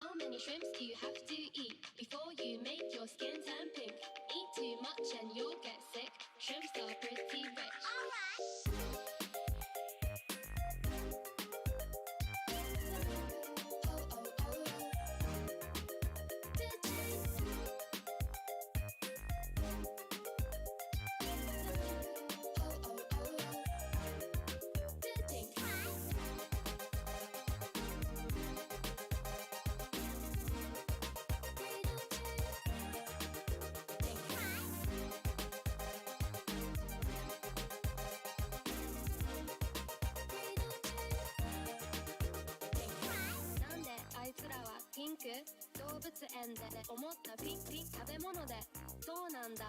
How many shrimps do you have to eat before you make your skin turn pink? Eat too much and you'll get sick. Shrimps are pretty rich.ピンク動物園で思ったピンピン食べ物でそうなんだ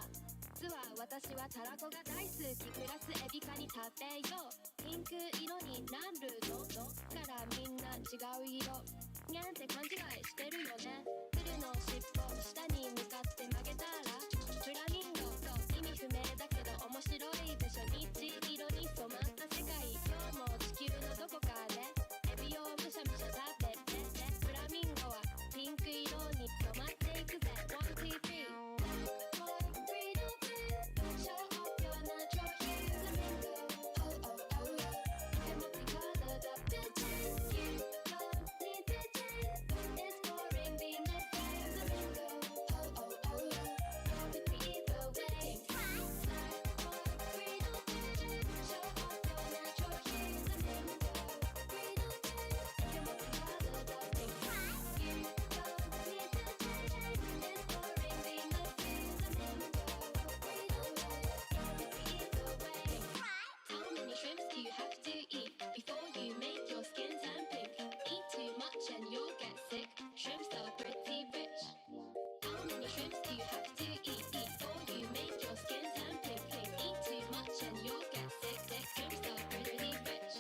実は私はたらこが大好きプラスエビカニ食べようピンク色になるのどっからみんな違う色にゃんって勘違いしてるよね鶴の尻尾下に向かって曲げたらフラミンゴと意味不明だけど面白いでしょ虹色に染まった世界今日も地球のどこかでエビをむしゃむしゃ食べてフラミンゴはピンク色に染まっていくぜ One, two, three Show off your natural hue Flamingo Oh, oh, oh You must be colored up to 10 You don't need to change It's boring being the same Flamingo Oh, oh, oh With me either way Show off your natural hue Flamingo You must be colored up to 10 You don't need to change It's boring being the same Flamingo How many shrimps do you have to eat before you make your skin turn pink? Eat too much and you'll get sick. Shrimps are pretty rich. How many shrimps do you have to eat before you make your skin turn pink? Eat too much and you'll get sick. Shrimps are pretty rich.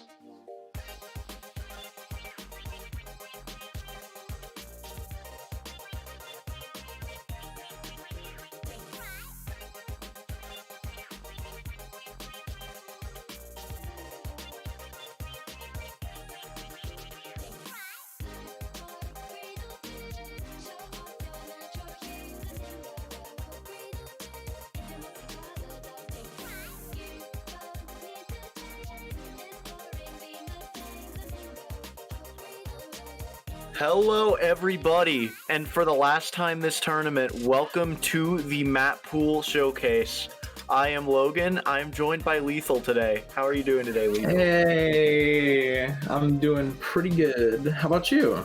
Hello everybody, and for the last time this tournament, welcome to the Map Pool Showcase. I am Logan, I'm joined by Lethal today. How are you doing today, Lethal? Hey, I'm doing pretty good. How about you?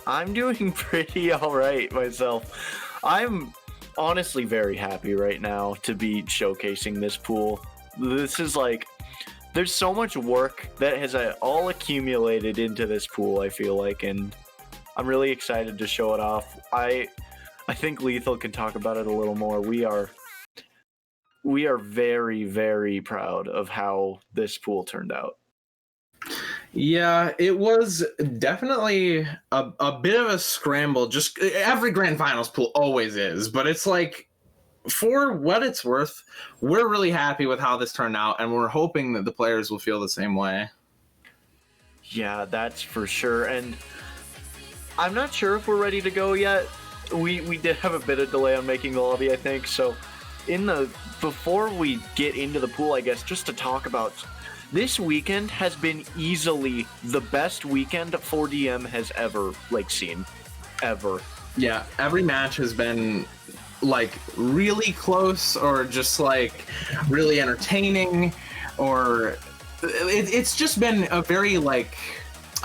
I'm doing pretty alright myself. I'm honestly very happy right now to be showcasing this pool. This is like, there's so much work that has all accumulated into this pool, I feel like, and I'm really excited to show it off. I think Lethal can talk about it a little more. We are very, very proud of how this pool turned out. Yeah, it was definitely a bit of a scramble. Just every grand finals pool always is, but it's like, for what it's worth, we're really happy with how this turned out, and we're hoping that the players will feel the same way. Yeah, that's for sure. And I'm not sure if we're ready to go yet. We did have a bit of delay on making the lobby, I think. So before we get into the pool, I guess, just to talk about, this weekend has been easily the best weekend 4DM has ever seen. Ever. Yeah, every match has been really close, or just really entertaining, or it's just been a very I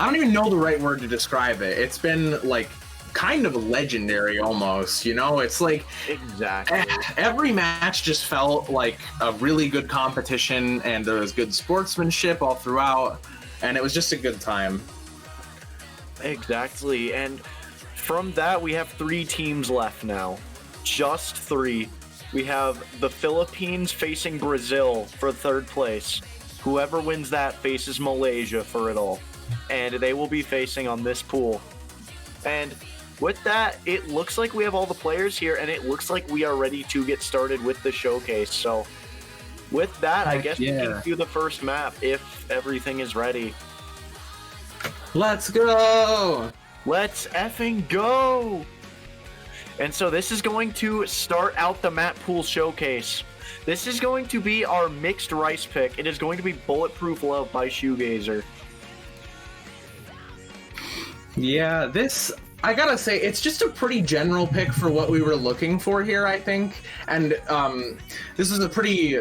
don't even know the right word to describe it. It's been kind of legendary almost, you know? It's exactly every match just felt like a really good competition, and there was good sportsmanship all throughout, and it was just a good time. Exactly. And from that, we have 3 teams left now. Just 3. We have the Philippines facing Brazil for 3rd place. Whoever wins that faces Malaysia for it all. And they will be facing on this pool. And with that, it looks like we have all the players here, and it looks like we are ready to get started with the showcase. So with that, I guess we can do the first map if everything is ready. Let's go! Let's effing go! And so this is going to start out the map pool showcase. This is going to be our mixed rice pick. It is going to be Bulletproof Love by Shoegazer. Yeah, this, I gotta say, it's just a pretty general pick for what we were looking for here, I think. And this is a pretty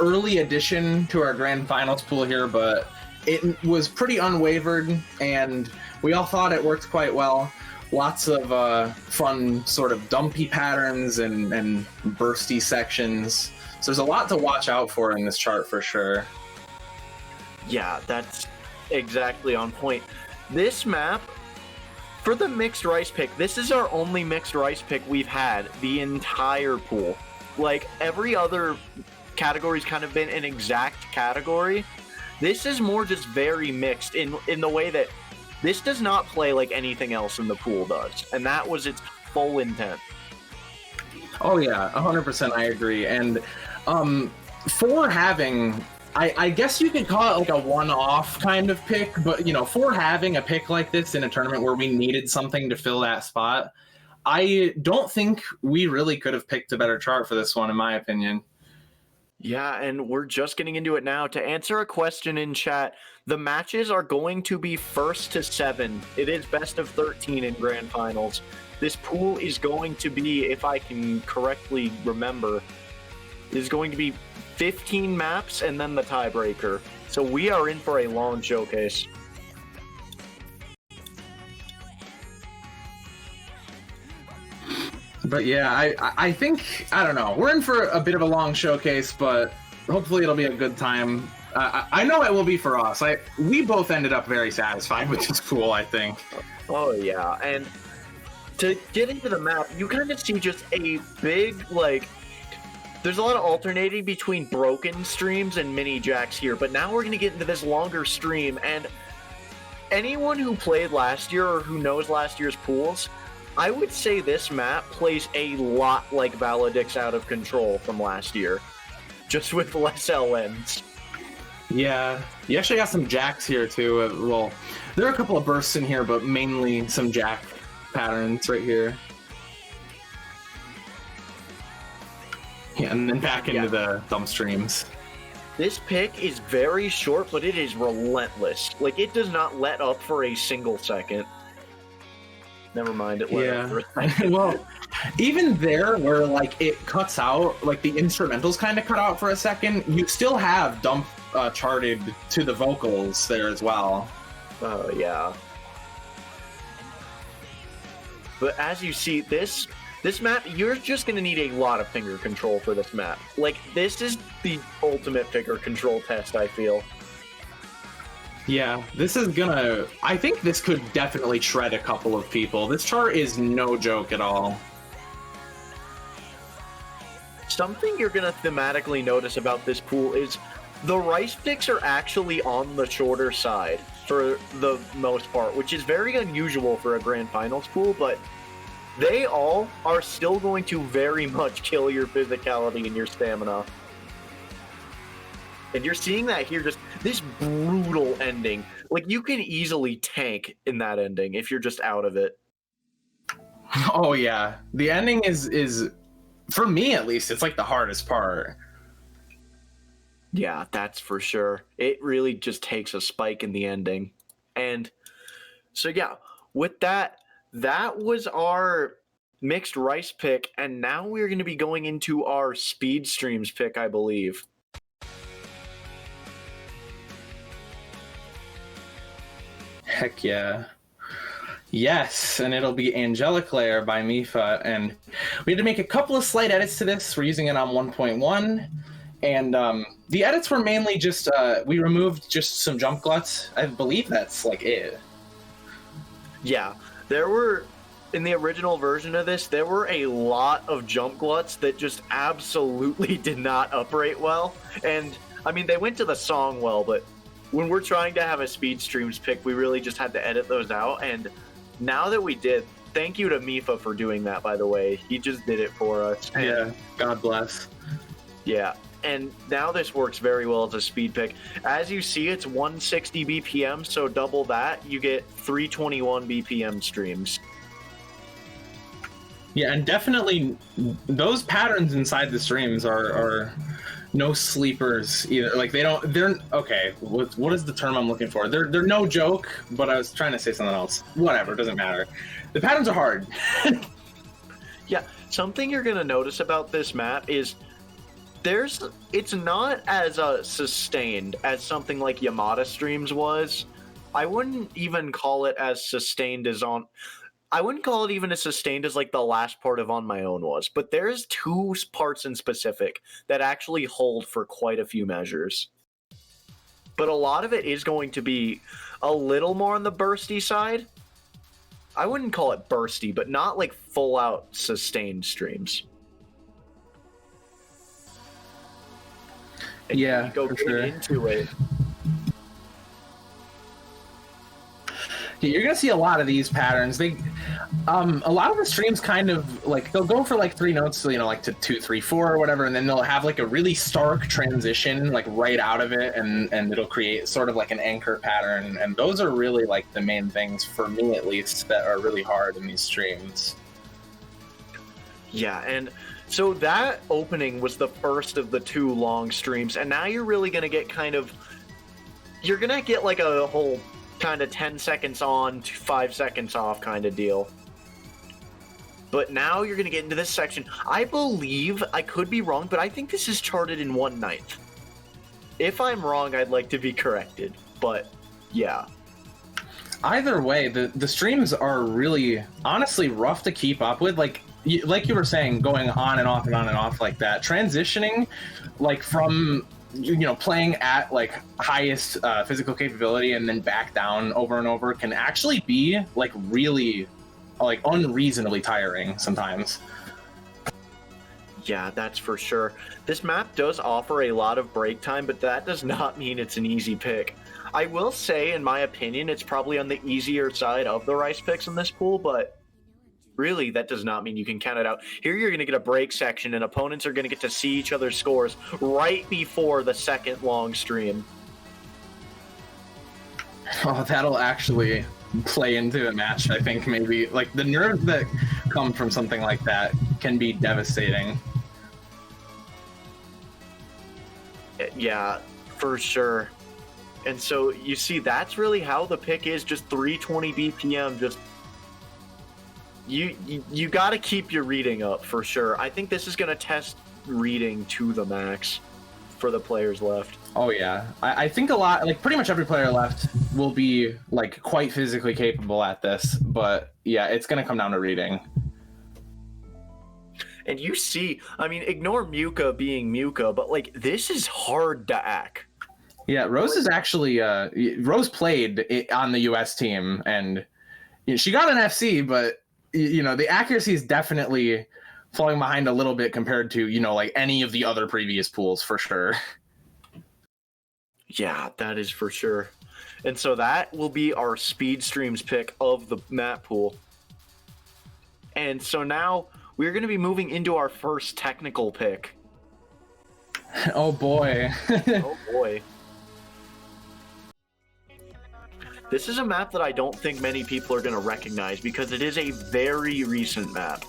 early addition to our grand finals pool here, but it was pretty unwavered, and we all thought it worked quite well. Lots of fun sort of dumpy patterns and bursty sections. So there's a lot to watch out for in this chart for sure. Yeah, that's exactly on point. This map, for the mixed rice pick, this is our only mixed rice pick we've had the entire pool. Like, every other category's kind of been an exact category. This is more just very mixed in the way that this does not play like anything else in the pool does. And that was its full intent. Oh yeah, 100% I agree. And for having... I guess you could call it like a one-off kind of pick, but, you know, for having a pick like this in a tournament where we needed something to fill that spot, I don't think we really could have picked a better chart for this one, in my opinion. Yeah, and we're just getting into it now. To answer a question in chat, the matches are going to be 1st to 7. It is best of 13 in grand finals. This pool is going to be, if I can correctly remember, is going to be 15 maps and then the tiebreaker. So we are in for a long showcase. But yeah, I think, I don't know, we're in for a bit of a long showcase, but hopefully it'll be a good time. I know it will be for us. We both ended up very satisfied with this pool, I think. Oh yeah, and to get into the map, you kind of see just a big, like, there's a lot of alternating between broken streams and mini jacks here, but now we're going to get into this longer stream, and anyone who played last year or who knows last year's pools, I would say this map plays a lot like Valadix Out of Control from last year, just with less LNs. Yeah, you actually got some jacks here too. Well, there are a couple of bursts in here, but mainly some jack patterns right here. Yeah, and then back into the dump streams. This pick is very short, but it is relentless. Like, it does not let up for a single second. Never mind, it let up for a second. Well, even there where, like, it cuts out, like, the instrumentals kind of cut out for a second, you still have dump charted to the vocals there as well. Oh, yeah. But as you see, this map, you're just going to need a lot of finger control for this map. Like, this is the ultimate finger control test, I feel. Yeah, this is gonna... I think this could definitely shred a couple of people. This chart is no joke at all. Something you're going to thematically notice about this pool is the rice picks are actually on the shorter side for the most part, which is very unusual for a grand finals pool, but they all are still going to very much kill your physicality and your stamina. And you're seeing that here, just this brutal ending. Like, you can easily tank in that ending if you're just out of it. Oh yeah, the ending is for me at least, it's like the hardest part. Yeah, that's for sure. It really just takes a spike in the ending. And so yeah, with that was our mixed rice pick, and now we're going to be going into our speed streams pick, I believe. Heck yeah. Yes, and it'll be Angelic Layer by Mifa, and we had to make a couple of slight edits to this. We're using it on 1.1, and the edits were mainly just, we removed just some jump gluts. I believe that's, like, it. Yeah, there were, in the original version of this, there were a lot of jump gluts that just absolutely did not operate well, and, I mean, they went to the song well, but when we're trying to have a speed streams pick, we really just had to edit those out, and now that we did, thank you to Mifa for doing that, by the way. He just did it for us. Yeah, God bless. Yeah, And now this works very well as a speed pick. As you see, it's 160 BPM, so double that, you get 321 BPM streams. Yeah, and definitely those patterns inside the streams are no sleepers either. Like they're okay. What is the term I'm looking for? They're no joke, but I was trying to say something else. Whatever, doesn't matter. The patterns are hard. Yeah, something you're gonna notice about this map is it's not as sustained as something like Yamada Streams was. I wouldn't even call it as sustained as I wouldn't call it even as sustained as like the last part of On My Own was, but there's two parts in specific that actually hold for quite a few measures. But a lot of it is going to be a little more on the bursty side. I wouldn't call it bursty, but not like full out sustained streams. And yeah, go for get sure. into it. Yeah, you're gonna see a lot of these patterns. A lot of the streams kind of like they'll go for like 3 notes, so, like to 2, 3, 4 or whatever, and then they'll have like a really stark transition like right out of it, and it'll create sort of like an anchor pattern. And those are really like the main things for me, at least, that are really hard in these streams. Yeah, and so that opening was the first of the 2 long streams, and now you're really gonna get you're gonna get like a whole kind of 10 seconds on, 5 seconds off kind of deal. But now you're going to get into this section. I believe, I could be wrong, but I think this is charted in 1/9. If I'm wrong, I'd like to be corrected. But, yeah. Either way, the streams are really, honestly, rough to keep up with. Like you were saying, going on and off and on and off like that. Transitioning, like, from playing at like highest physical capability and then back down over and over can actually be like really like unreasonably tiring sometimes. Yeah, that's for sure. This map does offer a lot of break time, but that does not mean it's an easy pick. I will say, in my opinion, it's probably on the easier side of the rice picks in this pool, but really, that does not mean you can count it out. Here you're going to get a break section, and opponents are going to get to see each other's scores right before the second long stream. Oh, that'll actually play into a match, I think, maybe. Like, the nerves that come from something like that can be devastating. Yeah, for sure. And so, you see, that's really how the pick is, just 320 BPM, just... You got to keep your reading up for sure. I think this is going to test reading to the max for the players left. Oh yeah, I think a lot, like pretty much every player left will be like quite physically capable at this, but yeah, it's going to come down to reading. And you see, I mean, ignore Muka being Muka, but like this is hard to act. Yeah, Rose is actually Rose played on the US team, and she got an FC, but the accuracy is definitely falling behind a little bit compared to, like any of the other previous pools for sure. Yeah, that is for sure. And so that will be our speed streams pick of the map pool. And so now we're going to be moving into our first technical pick. Oh boy. Oh boy. This is a map that I don't think many people are going to recognize because it is a very recent map.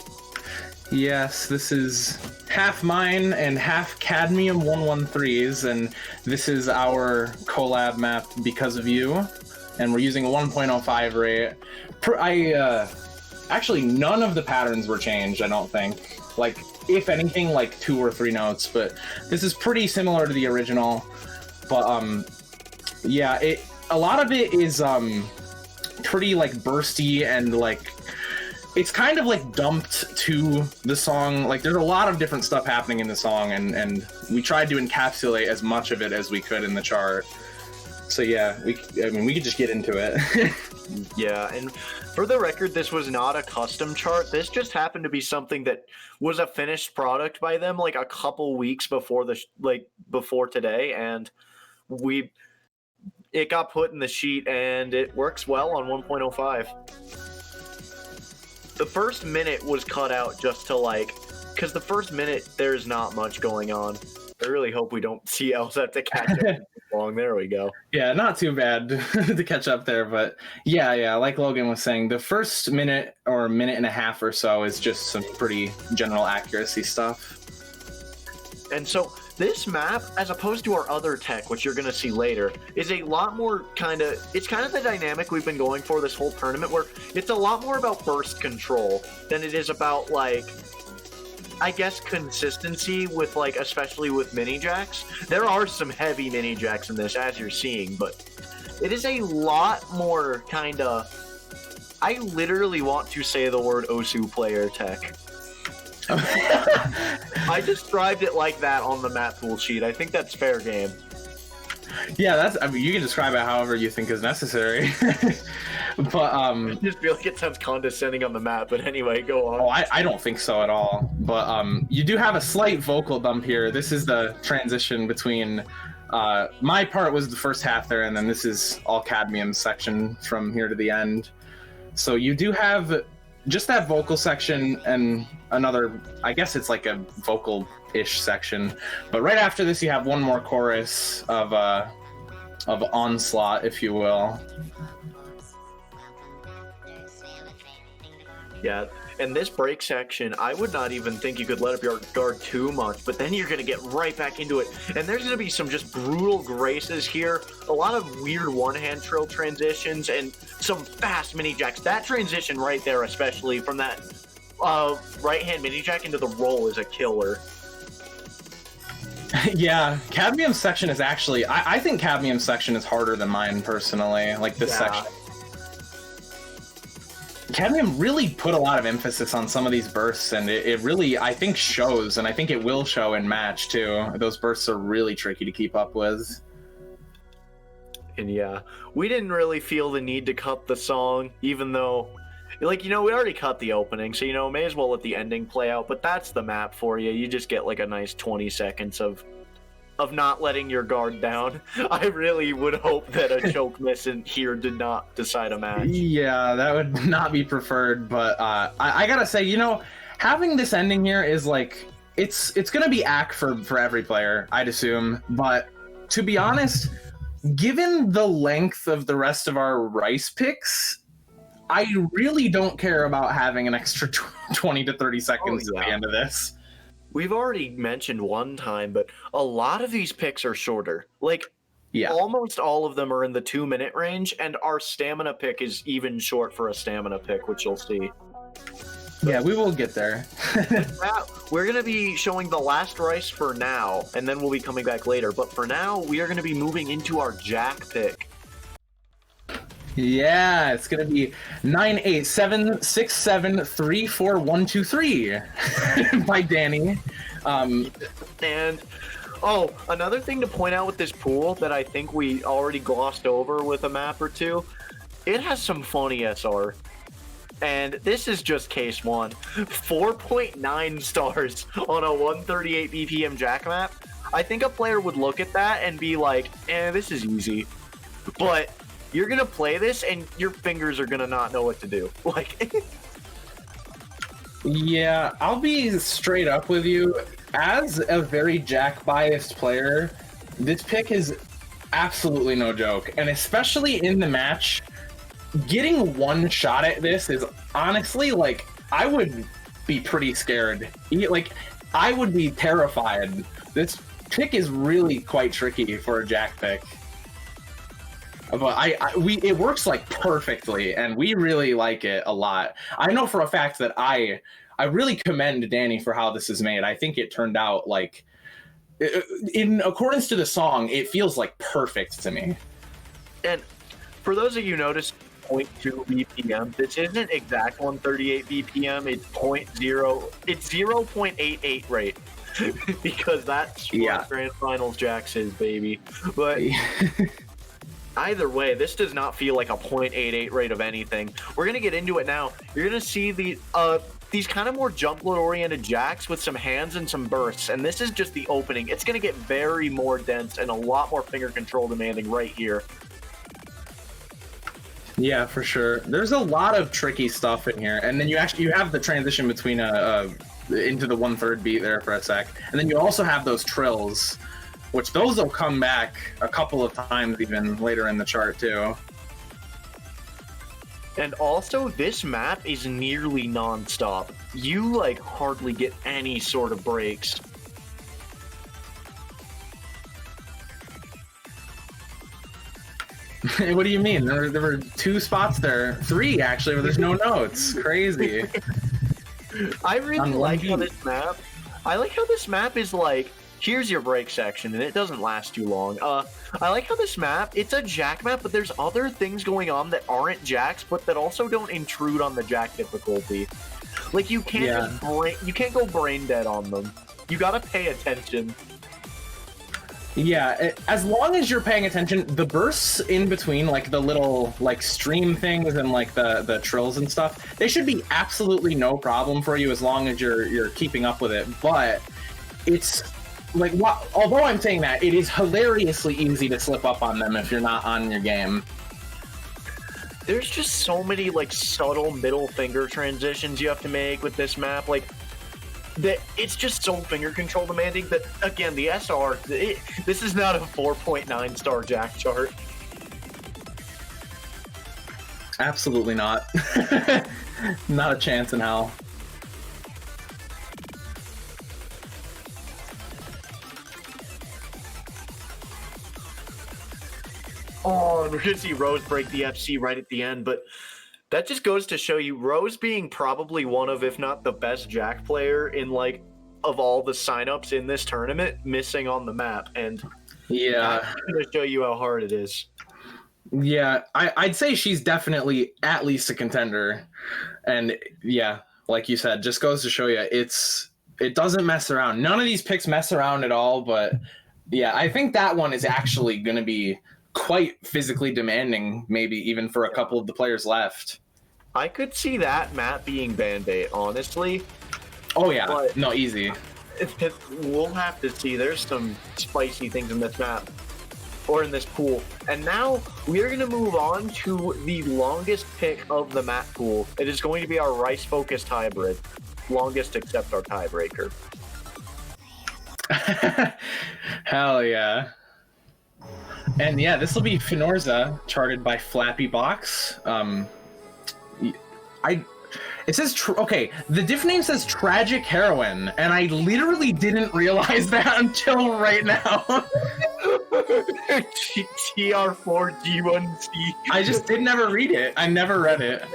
Yes, this is half mine and half Cadmium 113s, and this is our collab map because of you, and we're using a 1.05 rate. Actually, none of the patterns were changed, I don't think. Like, if anything, like 2 or 3 notes, but this is pretty similar to the original. But, yeah, a lot of it is pretty like bursty and like it's kind of like dumped to the song. Like there's a lot of different stuff happening in the song, and we tried to encapsulate as much of it as we could in the chart. So yeah, we could just get into it. Yeah, and for the record, this was not a custom chart. This just happened to be something that was a finished product by them like a couple weeks before before today, and it got put in the sheet, and it works well on 1.05. The first minute was cut out just to because the first minute there's not much going on. I really hope we don't see else have to catch up long. There we go. Yeah, not too bad to catch up there, but yeah, like Logan was saying, the first minute or minute and a half or so is just some pretty general accuracy stuff. And so this map, as opposed to our other tech, which you're going to see later, is a lot more it's kind of the dynamic we've been going for this whole tournament, where it's a lot more about burst control than it is about, like, I guess, consistency with, like, especially with mini jacks. There are some heavy mini jacks in this, as you're seeing, but it is a lot more kind of, I literally want to say the word Osu player tech. I described it like that on the map pool sheet. I think that's fair game. Yeah, I mean, you can describe it however you think is necessary. But I just feel like it sounds condescending on the map, but anyway, go on. Oh, I don't think so at all. But you do have a slight vocal dump here. This is the transition between my part was the first half there, and then this is all Cadmium's section from here to the end. So you do have just that vocal section and another, I guess it's like a vocal-ish section. But right after this, you have one more chorus of onslaught, if you will. Yeah, and this break section, I would not even think you could let up your guard too much, but then you're going to get right back into it. And there's going to be some just brutal graces here, a lot of weird one-hand trill transitions, and some fast mini jacks. That transition right there, especially from that right-hand mini jack into the roll, is a killer. Yeah, Cadmium's section is actually, I think Cadmium's section is harder than mine personally, like this section. Cadmium really put a lot of emphasis on some of these bursts, and it really, I think, shows, and I think it will show in match, too. Those bursts are really tricky to keep up with. And yeah, we didn't really feel the need to cut the song, even though, like, we already cut the opening, so, may as well let the ending play out, but that's the map for you. You just get, like, a nice 20 seconds of not letting your guard down. I really would hope that a choke miss in here did not decide a match. Yeah, that would not be preferred, but I gotta say, having this ending here is like, it's gonna be ack for every player, I'd assume, but to be honest, given the length of the rest of our rice picks, I really don't care about having an extra 20 to 30 seconds at the end of this. We've already mentioned one time, but a lot of these picks are shorter. Like, almost all of them are in the 2-minute range, and our stamina pick is even short for a stamina pick, which you'll see. Yeah, we will get there. We're going to be showing the last rice for now, and then we'll be coming back later. But for now, we are going to be moving into our jack pick. Yeah, it's gonna be 987673413 by Danny. And another thing to point out with this pool that I think we already glossed over with a map or two, it has some funny SR. And this is just case one. 4.9 stars on a 138 BPM jack map. I think a player would look at that and be like, this is easy. But you're gonna play this and your fingers are gonna not know what to do. Like, yeah, I'll be straight up with you. As a very jack biased player, this pick is absolutely no joke, and especially in the match, getting one shot at this is honestly, like, I would be pretty scared. Like, I would be terrified. This pick is really quite tricky for a jack pick. But it works like perfectly, and we really like it a lot. I know for a fact that I really commend Danny for how this is made. I think it turned out like, in accordance to the song, it feels like perfect to me. And for those of you who noticed 0.2 BPM, this isn't exact 138 BPM. It's 0.88 rate. Because that's what Grand Finals Jacks is, baby. But either way, this does not feel like a 0.88 rate of anything. We're gonna get into it now. You're gonna see these kind of more jump load oriented jacks with some hands and some bursts, and this is just the opening. It's gonna get very more dense and a lot more finger control demanding right here. Yeah, for sure. There's a lot of tricky stuff in here, and then you have the transition between a into the 1/3 beat there for a sec. And then you also have those trills, which those will come back a couple of times even later in the chart too. And also, this map is nearly non-stop. You, like, hardly get any sort of breaks. What do you mean? There were 2 spots there. 3, actually, where there's no notes. Crazy. I really like how this map... I like how this map is like, here's your break section, and it doesn't last too long. I like how this map, it's a jack map, but there's other things going on that aren't jacks, but that also don't intrude on the jack difficulty. Like, you can't you can't go brain dead on them. You gotta pay attention. Yeah, as long as you're paying attention, the bursts in between, like the little like stream things and like the trills and stuff, they should be absolutely no problem for you as long as you're keeping up with it. But it's like, although I'm saying that, it is hilariously easy to slip up on them if you're not on your game. There's just so many like subtle middle finger transitions you have to make with this map. Like, that it's just so finger control demanding that, again, the SR, this is not a 4.9 star jack chart. Absolutely not. Not a chance in hell. Oh, we're gonna see Rose break the FC right at the end, but that just goes to show you Rose being probably one of, if not the best jack player in, like, of all the signups in this tournament, missing on the map. And yeah, I'm gonna show you how hard it is. Yeah, I'd say she's definitely at least a contender. And yeah, like you said, just goes to show you it doesn't mess around. None of these picks mess around at all, but yeah, I think that one is actually going to be quite physically demanding, maybe even for a couple of the players left. I could see that map being Band-Aid, honestly. Oh yeah, but no, easy. We'll have to see. There's some spicy things in this map, or in this pool. And now we are going to move on to the longest pick of the map pool. It is going to be our Rice-focused hybrid. Longest except our tiebreaker. Hell yeah. And yeah, this will be Finorza, charted by Flappy Box. It says, okay, the diff name says Tragic Heroine, and I literally didn't realize that until right now. TR4G1C. I just did never read it. I never read it.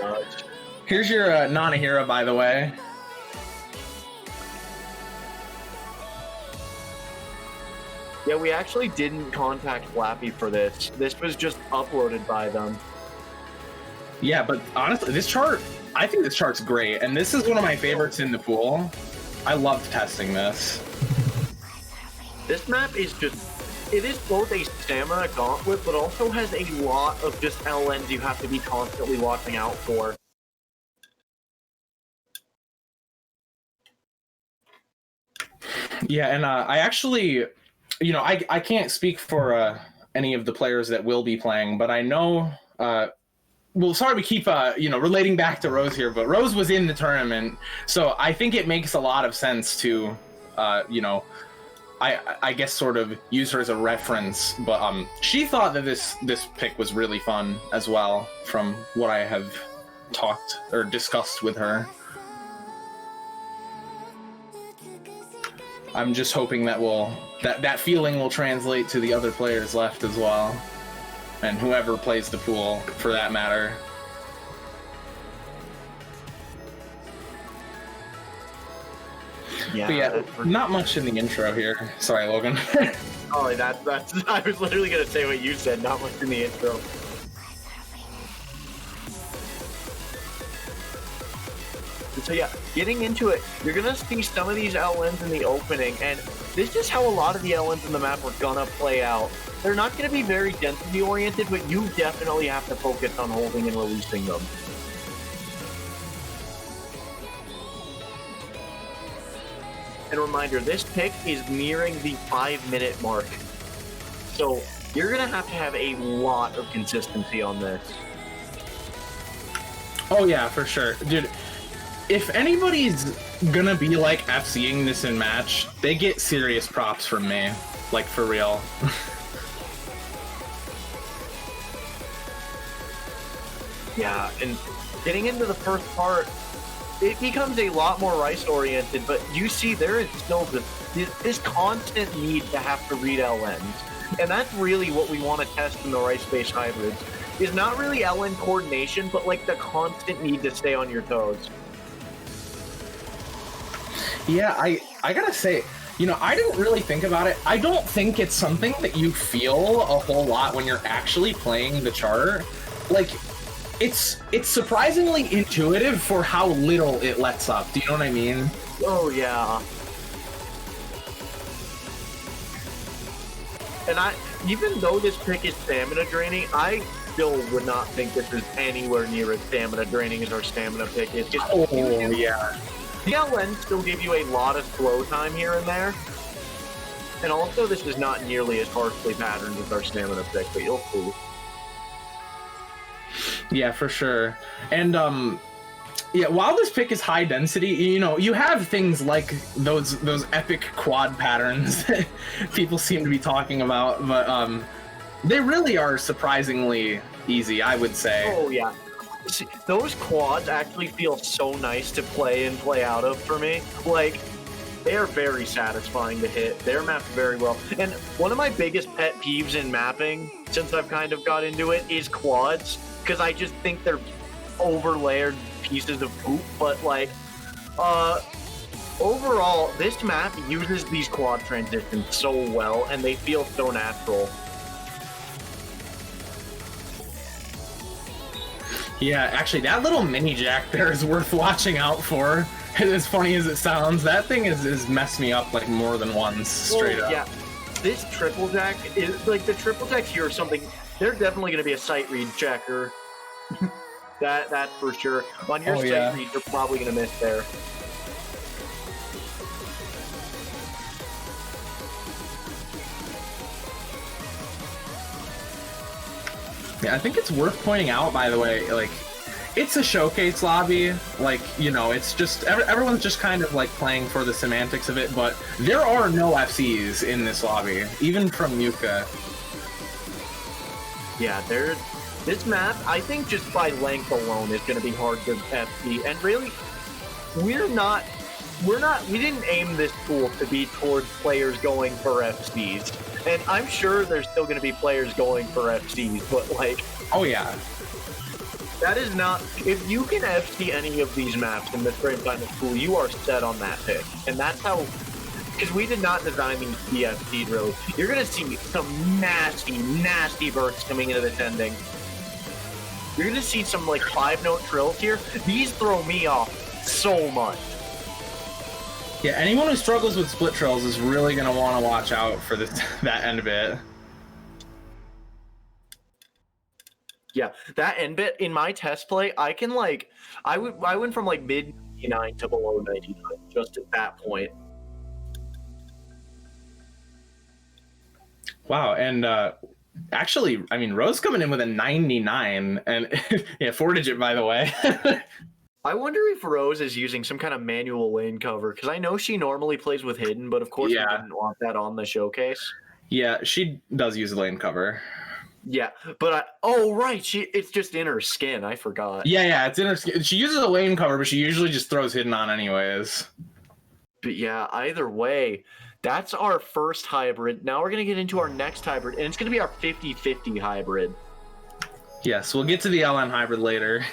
Here's your Nanahira, by the way. Yeah, we actually didn't contact Flappy for this. This was just uploaded by them. Yeah, but honestly, this chart, I think this chart's great, and this is one of my favorites in the pool. I loved testing this. This map is just, it is both a stamina gauntlet, but also has a lot of just LNs you have to be constantly watching out for. Yeah, and I actually, you know, I can't speak for any of the players that will be playing, but I know, well, sorry we keep, you know, relating back to Rose here, but Rose was in the tournament, so I think it makes a lot of sense to, you know, I guess sort of use her as a reference, but she thought that this pick was really fun as well, from what I have talked or discussed with her. I'm just hoping that that feeling will translate to the other players left as well, and whoever plays the pool for that matter. Yeah, but yeah, not much in the intro here. Sorry, Logan. Oh, that's. I was literally gonna say what you said. Not much in the intro. So yeah, getting into it, you're gonna see some of these LNs in the opening, and this is how a lot of the LNs in the map are gonna play out. They're not gonna be very density oriented, but you definitely have to focus on holding and releasing them. And a reminder, this pick is nearing the 5-minute mark. So you're gonna have a lot of consistency on this. Oh yeah, for sure. Dude, if anybody's gonna be like FCing this in match, they get serious props from me, like for real. Yeah, and getting into the first part, it becomes a lot more rice-oriented, but you see there is still this constant need to have to read LNs. And that's really what we want to test in the rice-based hybrids, is not really LN coordination, but like the constant need to stay on your toes. Yeah, I gotta say, you know, I didn't really think about it. I don't think it's something that you feel a whole lot when you're actually playing the chart. Like, it's surprisingly intuitive for how little it lets up. Do you know what I mean? Oh, yeah. And even though this pick is stamina draining, I still would not think this is anywhere near as stamina draining as our stamina pick is. Oh, yeah. The LN still give you a lot of slow time here and there. And also, this is not nearly as harshly patterned as our stamina pick, but you'll see. Yeah, for sure. And yeah, while this pick is high density, you know, you have things like those epic quad patterns that people seem to be talking about, but they really are surprisingly easy, I would say. Oh yeah. See, those quads actually feel so nice to play and play out of for me. Like, they're very satisfying to hit. They're mapped very well. And one of my biggest pet peeves in mapping, since I've kind of got into it, is quads. Because I just think they're over-layered pieces of poop. But, like, overall, this map uses these quad transitions so well, and they feel so natural. Yeah, actually, that little mini jack there is worth watching out for. As funny as it sounds, that thing has messed me up like more than once, straight up. Yeah, this triple jack is like the triple jacks here or something. They're definitely going to be a sight read checker. that for sure. On your sight read, you're probably going to miss there. Yeah, I think it's worth pointing out, by the way, like, it's a showcase lobby. Like, you know, it's just, everyone's just kind of like playing for the semantics of it, but there are no FCs in this lobby, even from Yuka. Yeah, this map, I think just by length alone is going to be hard to FC. And really, we didn't aim this pool to be towards players going for FCs. And I'm sure there's still going to be players going for FCs, but like... Oh, yeah. That is not... If you can FC any of these maps in the frame time of pool, you are set on that pick. And that's how... Because we did not design these BFC drills. You're going to see some nasty, nasty bursts coming into this ending. You're going to see some, like, 5-note trills here. These throw me off so much. Yeah, anyone who struggles with split trills is really going to want to watch out for that end bit. Yeah, that end bit in my test play, I can like, I went from like mid 99 to below 99 just at that point. Wow, and actually, I mean, Rose coming in with a 99, and yeah, 4-digit, by the way. I wonder if Rose is using some kind of manual lane cover, because I know she normally plays with hidden, but of course we didn't want that on the showcase. Yeah, she does use lane cover. Yeah, but oh right, it's just in her skin. I forgot. Yeah, it's in her skin. She uses a lane cover, but she usually just throws hidden on anyways. But yeah, either way, that's our first hybrid. Now we're gonna get into our next hybrid, and it's gonna be our 50-50 hybrid. Yes, we'll get to the LN hybrid later.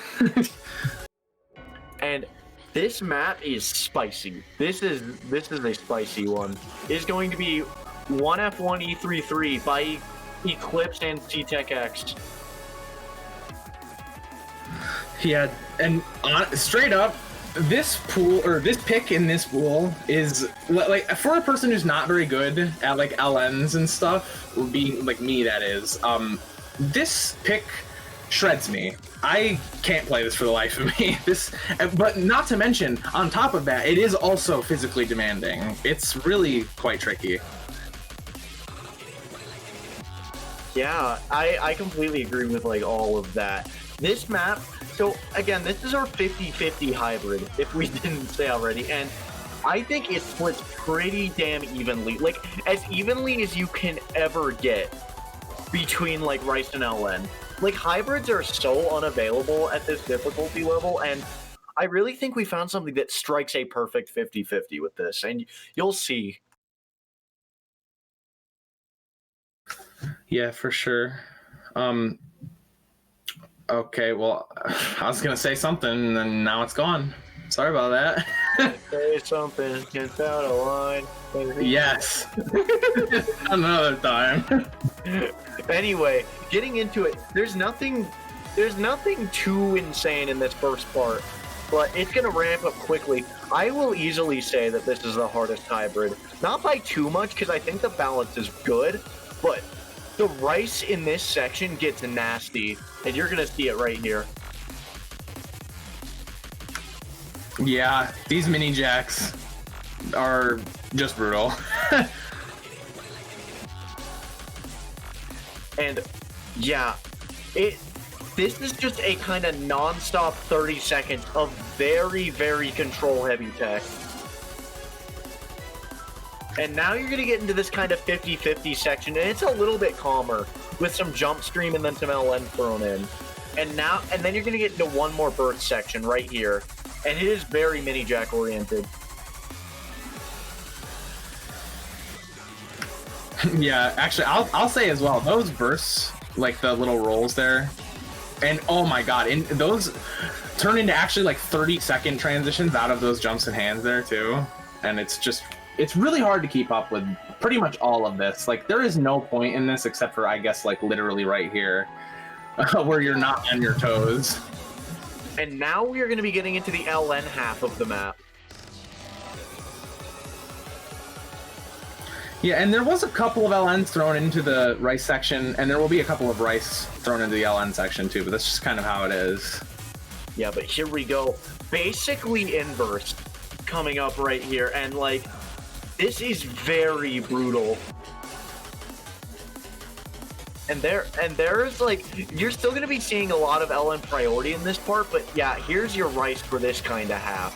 And this map is spicy. This is a spicy one. It's going to be 1F1E33 by Eclipse and C-Tech X. Yeah, and straight up, this pool, or this pick in this pool is, like, for a person who's not very good at, like, LNs and stuff, being, like, me, that is, this pick shreds me. I can't play this for the life of me. But not to mention, on top of that, it is also physically demanding. It's really quite tricky. Yeah, I completely agree with like all of that. This map, So again, this is our 50-50 hybrid, if we didn't say already, and I think it splits pretty damn evenly, like as evenly as you can ever get between like Rice and LN. Like hybrids are so unavailable at this difficulty level, and I really think we found something that strikes a perfect 50-50 with this, and you'll see. Yeah, for sure. Okay, well, I was gonna say something, and then now it's gone. Sorry about that. Say something, get out of line. Yes. Another time. Anyway, getting into it, there's nothing too insane in this first part, but it's gonna ramp up quickly. I will easily say that this is the hardest hybrid. Not by too much, because I think the balance is good, but the Rice in this section gets nasty, and you're gonna see it right here. Yeah, these mini jacks are just brutal. And yeah, this is just a kind of non-stop 30 seconds of very, very control-heavy tech. And now you're going to get into this kind of 50-50 section, and it's a little bit calmer with some jump stream and then some LN thrown in. And then you're going to get into one more burst section right here, and it is very mini jack oriented. Yeah, actually, I'll say as well, those bursts, like the little rolls there, and oh my god, those turn into actually like 30-second transitions out of those jumps and hands there too, and it's really hard to keep up with pretty much all of this. Like, there is no point in this except for, I guess, like literally right here, where you're not on your toes. And now we are going to be getting into the LN half of the map. Yeah, and there was a couple of LNs thrown into the Rice section, and there will be a couple of Rice thrown into the LN section too, but that's just kind of how it is. Yeah, but here we go. Basically inverse coming up right here, and like, this is very brutal. And there's like, you're still going to be seeing a lot of LN priority in this part, but yeah, here's your Rice for this kind of half.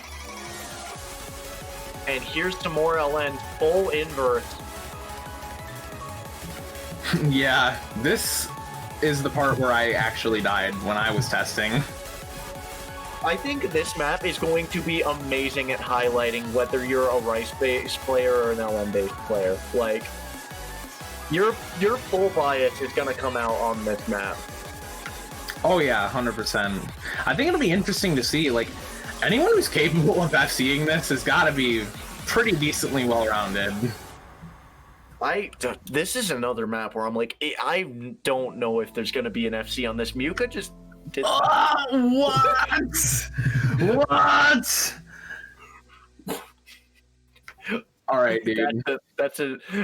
And here's some more LN, full inverse. Yeah, this is the part where I actually died when I was testing. I think this map is going to be amazing at highlighting whether you're a Rice-based player or an LN-based player. Like, your full bias is going to come out on this map. Oh yeah, 100%. I think it'll be interesting to see, like, anyone who's capable of FCing this has got to be pretty decently well-rounded. This is another map where I'm like, I don't know if there's going to be an FC on this. Muka just did... What? What? All right, dude.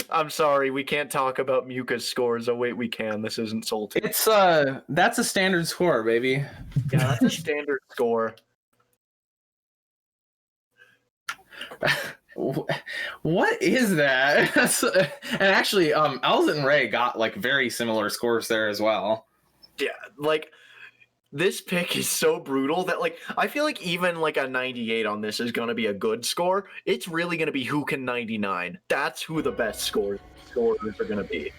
I'm sorry, we can't talk about Muka's scores. Oh wait, we can. This isn't salty. It's that's a standard score, baby. Yeah, that's a standard score. What is that? And actually, Elz and Ray got like very similar scores there as well. Yeah, like, this pick is so brutal that, like, I feel like even like a 98 on this is going to be a good score. It's really going to be who can 99. That's who the best scorers are going to be.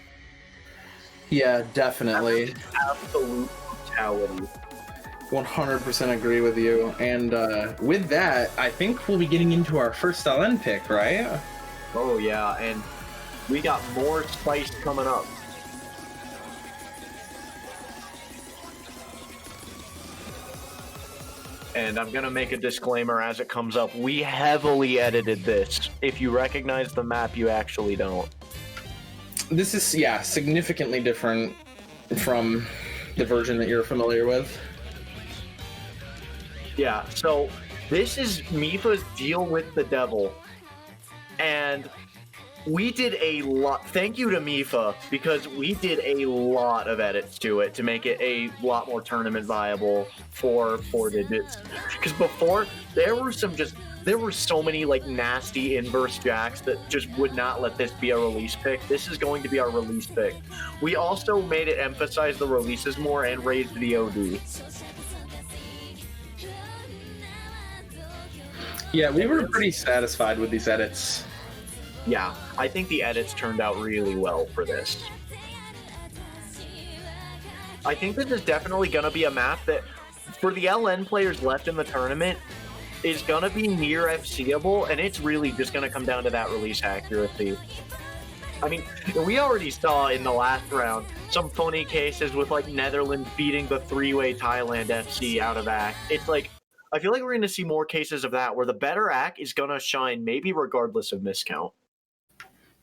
Yeah, definitely. Absolute brutality. 100% agree with you. And with that, I think we'll be getting into our first LN pick, right? Oh, yeah, and we got more spice coming up. And I'm going to make a disclaimer as it comes up. We heavily edited this. If you recognize the map, you actually don't. This is, yeah, significantly different from the version that you're familiar with. Yeah, so this is Mifa's Deal with the Devil. And we did a lot. Thank you to Mifa, because we did a lot of edits to it to make it a lot more tournament viable for 4 digits. Because before, there were so many like nasty inverse jacks that just would not let this be a release pick. This is going to be our release pick. We also made it emphasize the releases more and raised the OD. Yeah, we were pretty satisfied with these edits. Yeah, I think the edits turned out really well for this. I think this is definitely going to be a map that, for the LN players left in the tournament, is going to be near FCable, and it's really just going to come down to that release accuracy. I mean, we already saw in the last round some funny cases with, like, Netherlands beating the three-way Thailand FC out of ACK. It's like, I feel like we're going to see more cases of that, where the better ACK is going to shine, maybe regardless of miscount.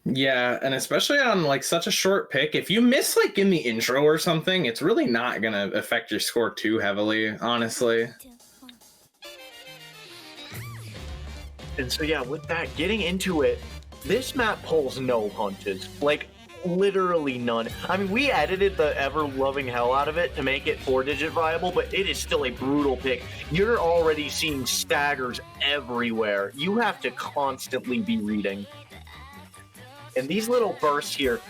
Yeah, and especially on like such a short pick, if you miss like in the intro or something, it's really not going to affect your score too heavily, honestly. And so yeah, with that, getting into it, this map pulls no punches. Like, literally none. I mean, we edited the ever-loving hell out of it to make it 4-digit viable, but it is still a brutal pick. You're already seeing staggers everywhere. You have to constantly be reading. And these little bursts here,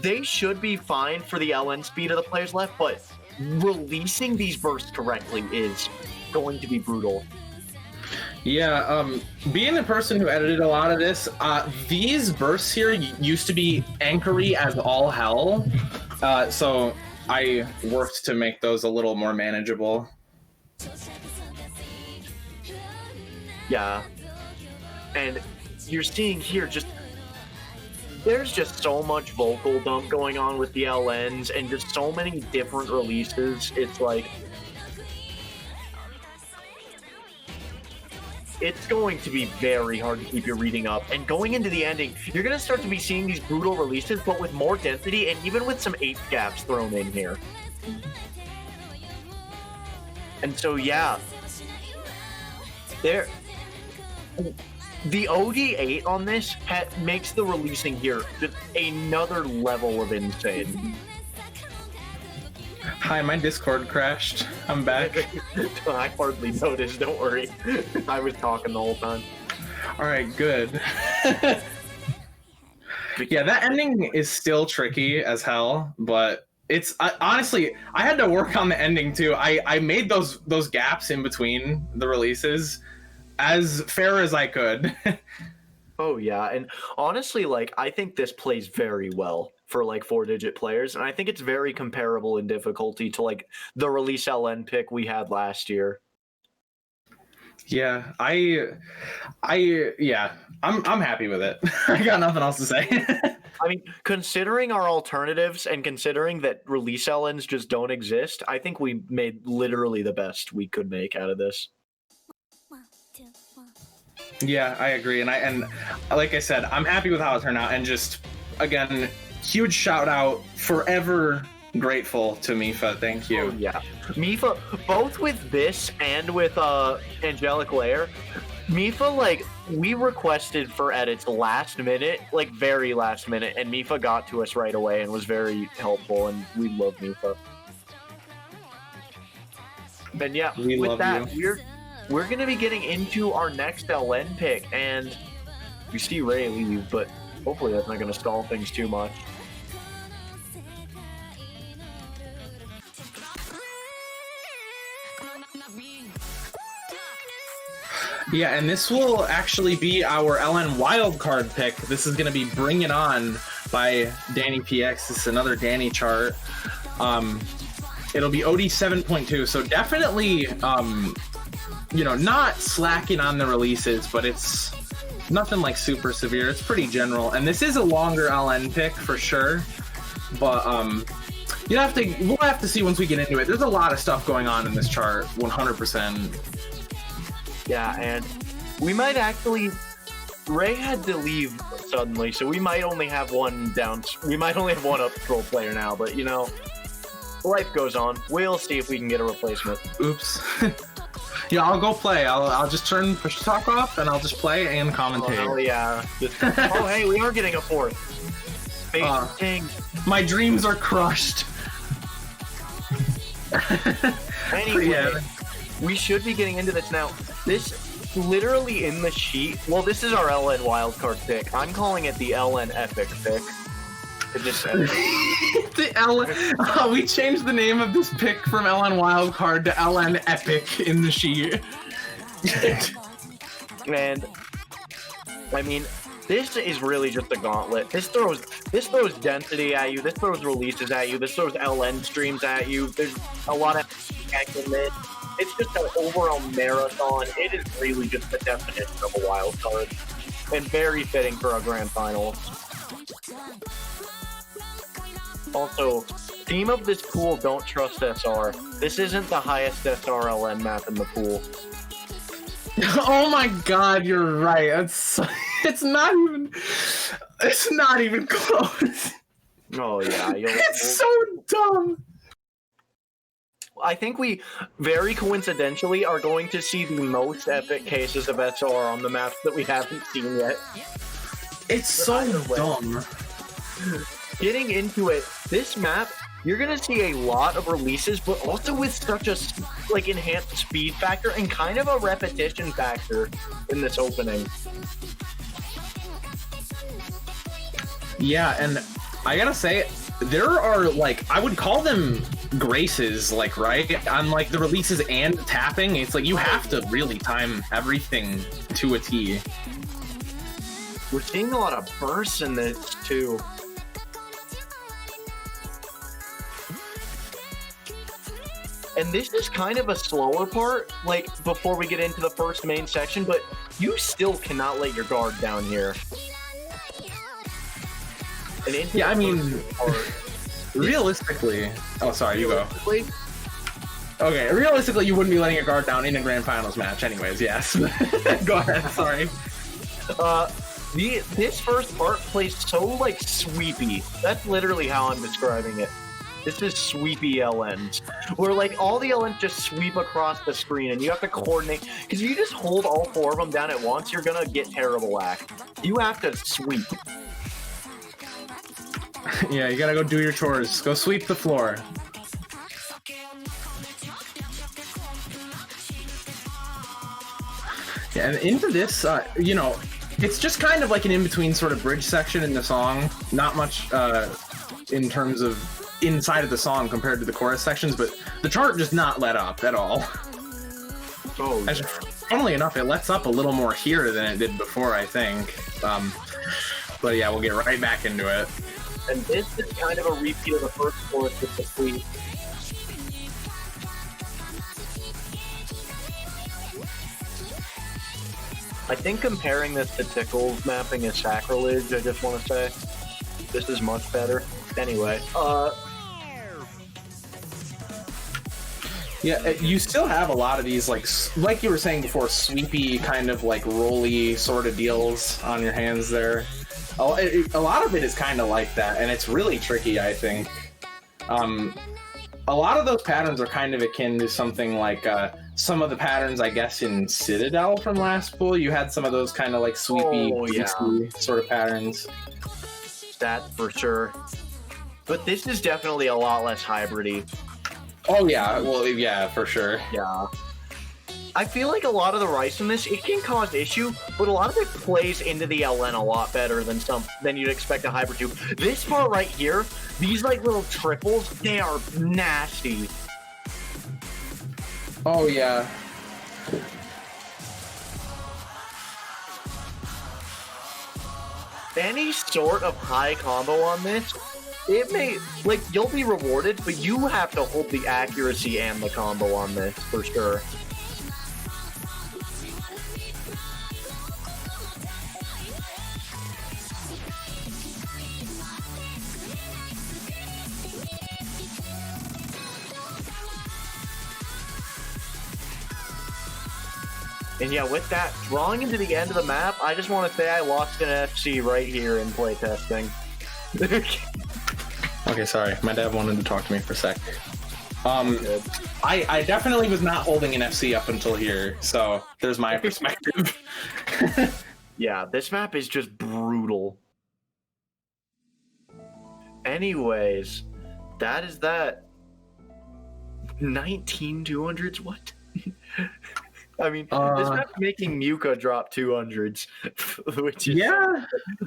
they should be fine for the LN speed of the players left, but releasing these bursts correctly is going to be brutal. Yeah, being the person who edited a lot of this, these bursts here used to be anchory as all hell, so I worked to make those a little more manageable. Yeah, and you're seeing here just there's just so much vocal dump going on with the LNs and just so many different releases. It's like, it's going to be very hard to keep your reading up. And going into the ending, you're going to start to be seeing these brutal releases, but with more density and even with some 8 gaps thrown in here. And so, yeah, the OD8 on this makes the releasing here just another level of insane. Hi, my Discord crashed. I'm back. I hardly noticed, don't worry. I was talking the whole time. Alright, good. Yeah, that ending is still tricky as hell, but it's honestly, I had to work on the ending too. I made those gaps in between the releases as fair as I could. Oh yeah, and honestly, like, I think this plays very well for like 4-digit players, and I think it's very comparable in difficulty to like the release LN pick we had last year. Yeah, I'm happy with it. I got nothing else to say. I mean, considering our alternatives and considering that release LNs just don't exist, I think we made literally the best we could make out of this. Yeah, I agree, and like I said, I'm happy with how it turned out, and just again, huge shout out, forever grateful to Mifa. Thank you. Oh, yeah, Mifa, both with this and with Angelic Lair, Mifa, like, we requested for edits last minute, like very last minute, and Mifa got to us right away and was very helpful, and we love Mifa. And yeah, with that, we're going to be getting into our next LN pick, and we see Ray leave, but hopefully that's not going to stall things too much. Yeah, and this will actually be our LN wildcard pick. This is going to be Bring It On by Danny PX. This is another Danny chart. It'll be OD 7.2, so definitely... you know, not slacking on the releases, but it's nothing like super severe. It's pretty general, and this is a longer LN pick for sure. But we'll have to see once we get into it. There's a lot of stuff going on in this chart, 100%. Yeah, and we might actually. Ray had to leave suddenly, so we might only have one down. We might only have one up scroll player now, but you know, life goes on. We'll see if we can get a replacement. Oops. Yeah, I'll go play. I'll just turn push talk off, and I'll just play and commentate. Oh, yeah. Oh, hey, we are getting a fourth. My dreams are crushed. Anyway, yeah. We should be getting into this now. This literally in the sheet. Well, this is our LN wildcard pick. I'm calling it the LN epic pick. It just says we changed the name of this pick from LN Wildcard to LN Epic in the sheet. And I mean, this is really just a gauntlet. This throws density at you. This throws releases at you. This throws LN streams at you. There's a lot of in it. It's just an overall marathon. It is really just the definition of a wild card, and very fitting for a grand finals. Also, theme of this pool: don't trust SR. This isn't the highest SRLN map in the pool. Oh my god, you're right. It's not even close. Oh yeah, It's so dumb. I think we very coincidentally are going to see the most epic cases of SR on the maps that we haven't seen yet. It's so dumb. Getting into it, this map, you're gonna see a lot of releases, but also with such a enhanced speed factor and kind of a repetition factor in this opening. Yeah, and I gotta say, there are I would call them graces, right? On the releases and tapping, it's you have to really time everything to a T. We're seeing a lot of bursts in this too. And this is kind of a slower part, before we get into the first main section, but you still cannot let your guard down here. And yeah, I mean, realistically... Oh, sorry, you go. Okay, realistically, you wouldn't be letting your guard down in a grand finals match anyways, yes. Go ahead, sorry. This first part plays so, sweepy. That's literally how I'm describing it. This is sweepy LNs, where all the LNs just sweep across the screen, and you have to coordinate. Because if you just hold all 4 of them down at once, you're gonna get terrible lag. You have to sweep. Yeah, you gotta go do your chores. Go sweep the floor. Yeah, and into this, it's just kind of an in-between sort of bridge section in the song. Not much in terms of inside of the song compared to the chorus sections, but the chart does not let up at all. Oh, yeah. Funnily enough, it lets up a little more here than it did before, I think. But yeah, we'll get right back into it. And this is kind of a repeat of the first chorus with the sweep. I think comparing this to Tickle's mapping is sacrilege, I just want to say. This is much better. Anyway, yeah, you still have a lot of these, like you were saying before, sweepy kind of rolly sort of deals on your hands there. A lot of it is kind of like that, and it's really tricky, I think. A lot of those patterns are kind of akin to something like some of the patterns, I guess, in Citadel from last pool. You had some of those kind of sweepy, sort of patterns. That for sure. But this is definitely a lot less hybrid-y. Oh yeah, well yeah, for sure. Yeah. I feel like a lot of the rice in this, it can cause issue, but a lot of it plays into the LN a lot better than you'd expect a hybrid to. This part right here, these little triples, they are nasty. Oh yeah. Any sort of high combo on this, it may, you'll be rewarded, but you have to hold the accuracy and the combo on this, for sure. And yeah, with that, drawing into the end of the map, I just want to say I lost an FC right here in playtesting. Okay, sorry. My dad wanted to talk to me for a sec. I definitely was not holding an FC up until here, so there's my perspective. Yeah, this map is just brutal. Anyways, that is that. 19 200s? What? I mean, this map's making Muka drop 200s, which is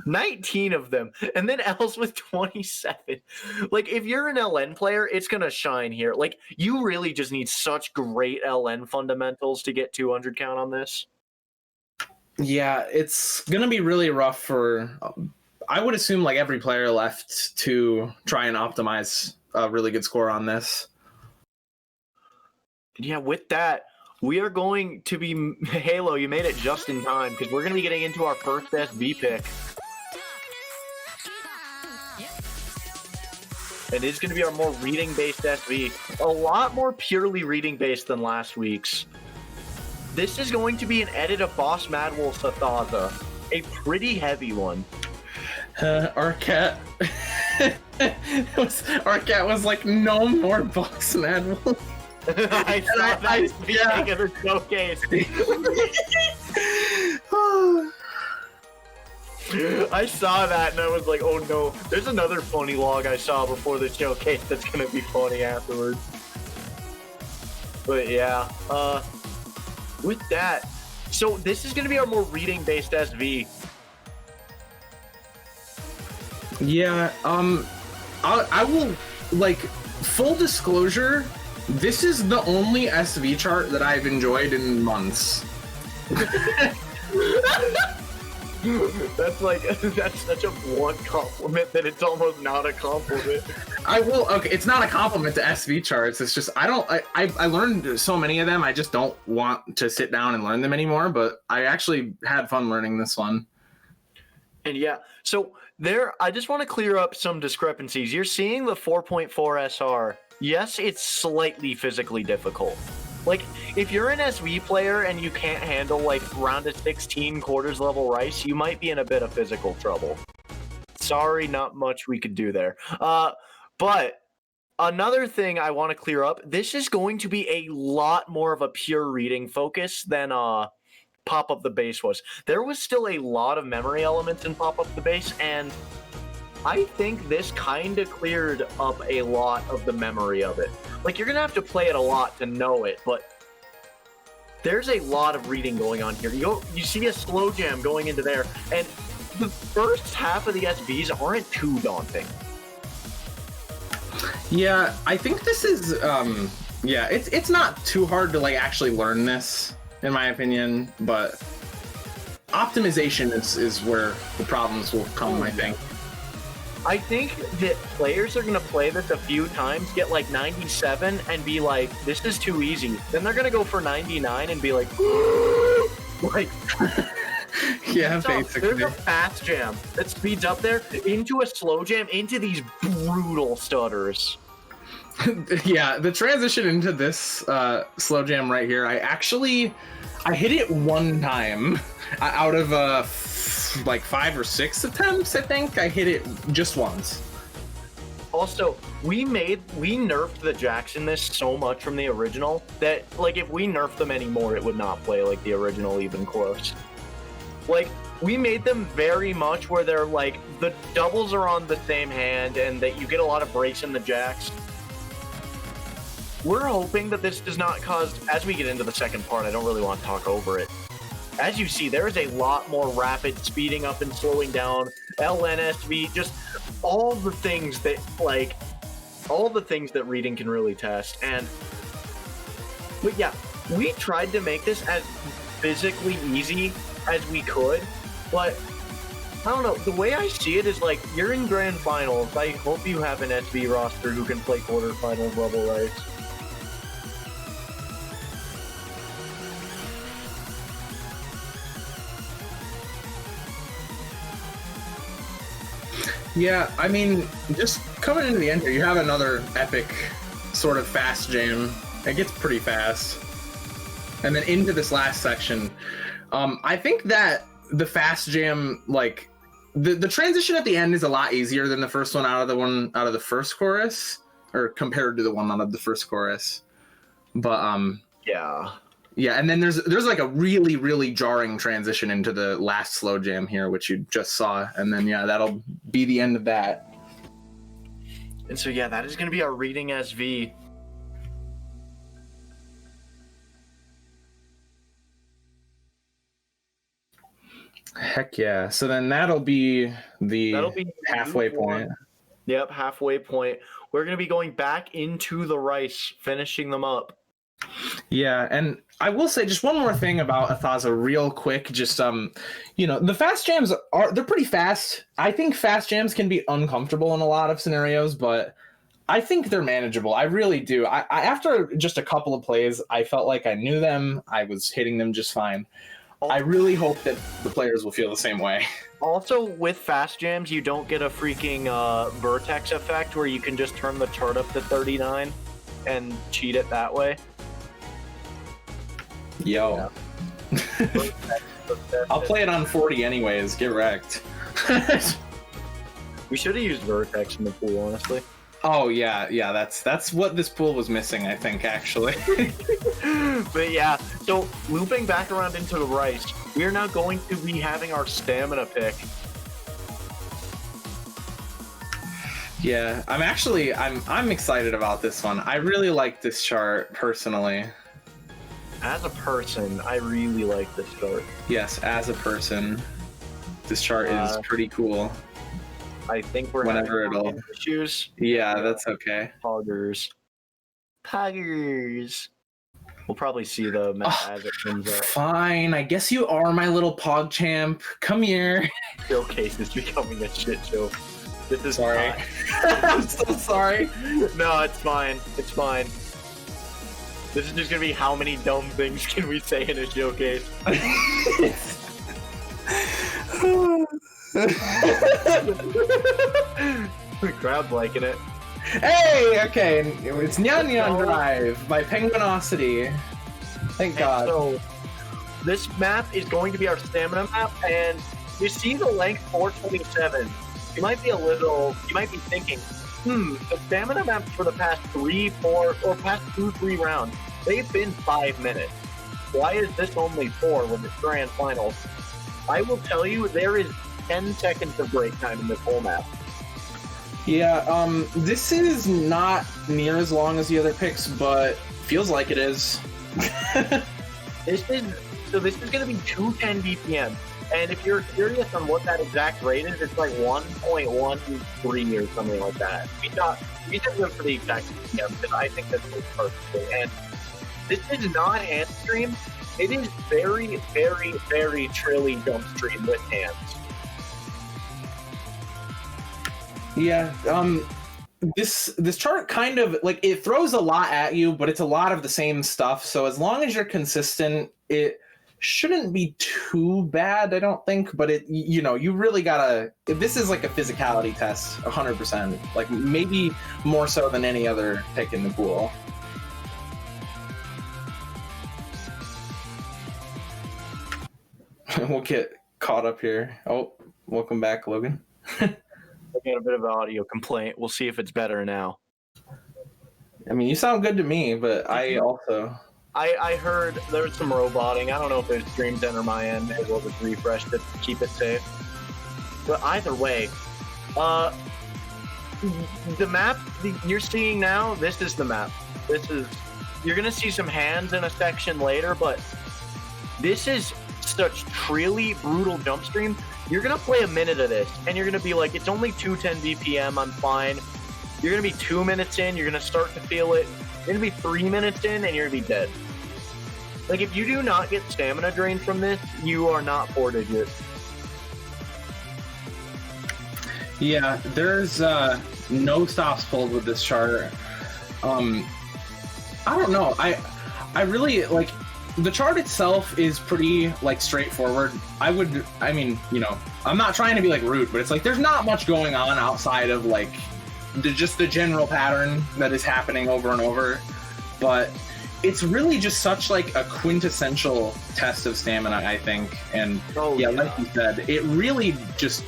19 of them, and then Els with 27. If you're an LN player, it's gonna shine here. You really just need such great LN fundamentals to get 200 count on this. Yeah, it's gonna be really rough for. I would assume like every player left to try and optimize a really good score on this. Yeah, with that, we are going to be Halo. You made it just in time because we're going to be getting into our first SV pick. It is going to be our more reading-based SV. A lot more purely reading-based than last week's. This is going to be an edit of Boss Madwell Sathaza. A pretty heavy one. Arcat. Arcat was like, no more Boss Madwell. I saw that at the beginning of the showcase. I saw that and I was like, oh no. There's another funny log I saw before the showcase that's gonna be funny afterwards. But yeah, with that, so this is gonna be our more reading-based SV. Yeah, I will, like, full disclosure, this is the only SV chart that I've enjoyed in months. That's such a blunt compliment that it's almost not a compliment. Okay, it's not a compliment to SV charts. It's just, I learned so many of them, I just don't want to sit down and learn them anymore, but I actually had fun learning this one. And yeah, so I just want to clear up some discrepancies. You're seeing the 4.4 SR. Yes, it's slightly physically difficult. Like, if you're an SV player and you can't handle, like, round of 16 quarters level Rice, you might be in a bit of physical trouble. Sorry, not much we could do there. But another thing I want to clear up, this is going to be a lot more of a pure reading focus than Pop Up the Base was. There was still a lot of memory elements in Pop Up the Base, and I think this kind of cleared up a lot of the memory of it. Like, you're going to have to play it a lot to know it, but there's a lot of reading going on here. You see a slow jam going into there, and the first half of the SVs aren't too daunting. Yeah, I think this is, yeah, it's not too hard to, like, actually learn this, in my opinion, but optimization is where the problems will come, I think. I think that players are going to play this a few times, get like 97, and be like, this is too easy. Then they're going to go for 99 and be like, like, yeah, basically. There's a fast jam that speeds up there into a slow jam into these brutal stutters. Yeah, the transition into this slow jam right here, I hit it one time out of like 5 or 6 attempts. I think I hit it just once. Also, we nerfed the jacks in this so much from the original that, like, if we nerfed them anymore, it would not play like the original even close. Like, we made them very much where they're like the doubles are on the same hand and that you get a lot of breaks in the jacks. We're hoping that this does not cause, as we get into the second part, I don't really want to talk over it. As you see, there is a lot more rapid speeding up and slowing down, LNSV, just all the things that, like, all the things that reading can really test. But yeah, we tried to make this as physically easy as we could, but I don't know, the way I see it is like, you're in grand finals. I hope you have an SV roster who can play quarterfinals level Rice. Yeah, I mean, just coming into the end here, you have another epic sort of fast jam. It gets pretty fast. And then into this last section, I think that the fast jam, like, the transition at the end is a lot easier than the first one out of the first chorus, or compared to the one out of the first chorus. But yeah, and then there's like a really, really jarring transition into the last slow jam here, which you just saw, and then yeah, that'll be the end of that. And so yeah, that is going to be our reading SV. Heck yeah! So then that'll be the halfway point. Yep, halfway point. We're going to be going back into the Rice, finishing them up. Yeah, and I will say just one more thing about Athaza real quick. Just the fast jams they're pretty fast. I think fast jams can be uncomfortable in a lot of scenarios, but I think they're manageable. I really do. I after just a couple of plays, I felt like I knew them. I was hitting them just fine. I really hope that the players will feel the same way. Also, with fast jams, you don't get a freaking vertex effect where you can just turn the chart up to 39 and cheat it that way. Yo. Yeah. I'll play it on 40 anyways. Get wrecked. We should have used vertex in the pool, honestly. Oh yeah, that's what this pool was missing, I think, actually. But yeah, so looping back around into the rice, we are now going to be having our stamina pick. Yeah, I'm excited about this one. I really like this chart personally. As a person, I really like this chart. Yes, as a person, this chart is pretty cool. I think we're having issues. Yeah, that's okay. Poggers. We'll probably see the map as it comes up. Fine, I guess you are my little pog champ. Come here. Showcase is becoming a shit show. This is sorry. I'm so sorry. No, it's fine. It's fine. This is just gonna be how many dumb things can we say in a showcase. The crowd's liking it. Hey, okay, it's Nyan Nyan Drive by Penguinosity. Thank God. So, this map is going to be our stamina map, and you see the length 427. You might be thinking, the stamina maps for the past 3 rounds, they've been 5 minutes. Why is this only 4 when it's grand finals? I will tell you, there is 10 seconds of break time in this whole map. Yeah, this is not near as long as the other picks, but feels like it is. This is going to be 210 BPM, and if you're curious on what that exact rate is, it's like 1.13 or something like that. We did look for the exact BPM because I think that's perfect. And this is not hand stream. It is very, very, very trilly jump stream with hands. Yeah, this chart kind of, like, it throws a lot at you, but it's a lot of the same stuff, so as long as you're consistent, it shouldn't be too bad, I don't think, but you really gotta, this is like a physicality test, 100%, like, maybe more so than any other pick in the pool. We'll get caught up here. Oh, welcome back, Logan. I got a bit of an audio complaint. We'll see if it's better now. I mean, you sound good to me, but I heard there was some roboting. I don't know if it was Stream Center or my end. Maybe we'll just refresh to keep it safe. But either way, the map you're seeing now, this is the map. You're going to see some hands in a section later, but this is such trilly, brutal jump stream. You're going to play a minute of this, and you're going to be like, it's only 210 BPM, I'm fine. You're going to be 2 minutes in, you're going to start to feel it. You're going to be 3 minutes in, and you're going to be dead. Like, if you do not get stamina drained from this, you are not 4-digit. Yeah, there's no stops pulled with this chart. I don't know. I really, like, the chart itself is pretty, like, straightforward. I mean, I'm not trying to be, like, rude, but it's like there's not much going on outside of, like, just the general pattern that is happening over and over. But it's really just such, like, a quintessential test of stamina, I think. And, like you said, it really just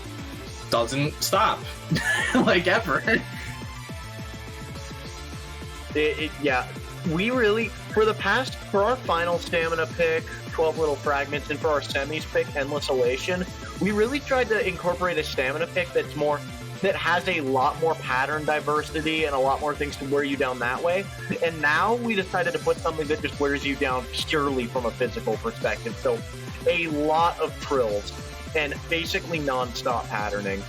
doesn't stop, like, ever. Yeah. We really, for our final stamina pick, 12 little fragments, and for our semis pick, endless elation, we really tried to incorporate a stamina pick that has a lot more pattern diversity and a lot more things to wear you down that way. And now we decided to put something that just wears you down purely from a physical perspective. So a lot of trills and basically non-stop patterning.